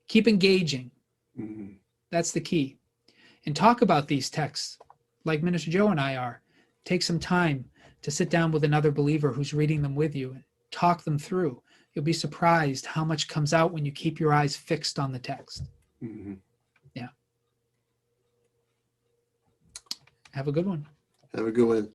keep engaging.
Mhm.
That's the key. And talk about these texts like Minister Joe and I are. Take some time to sit down with another believer who's reading them with you and talk them through. You'll be surprised how much comes out when you keep your eyes fixed on the text.
Mhm.
Yeah. Have a good one.
Have a good one.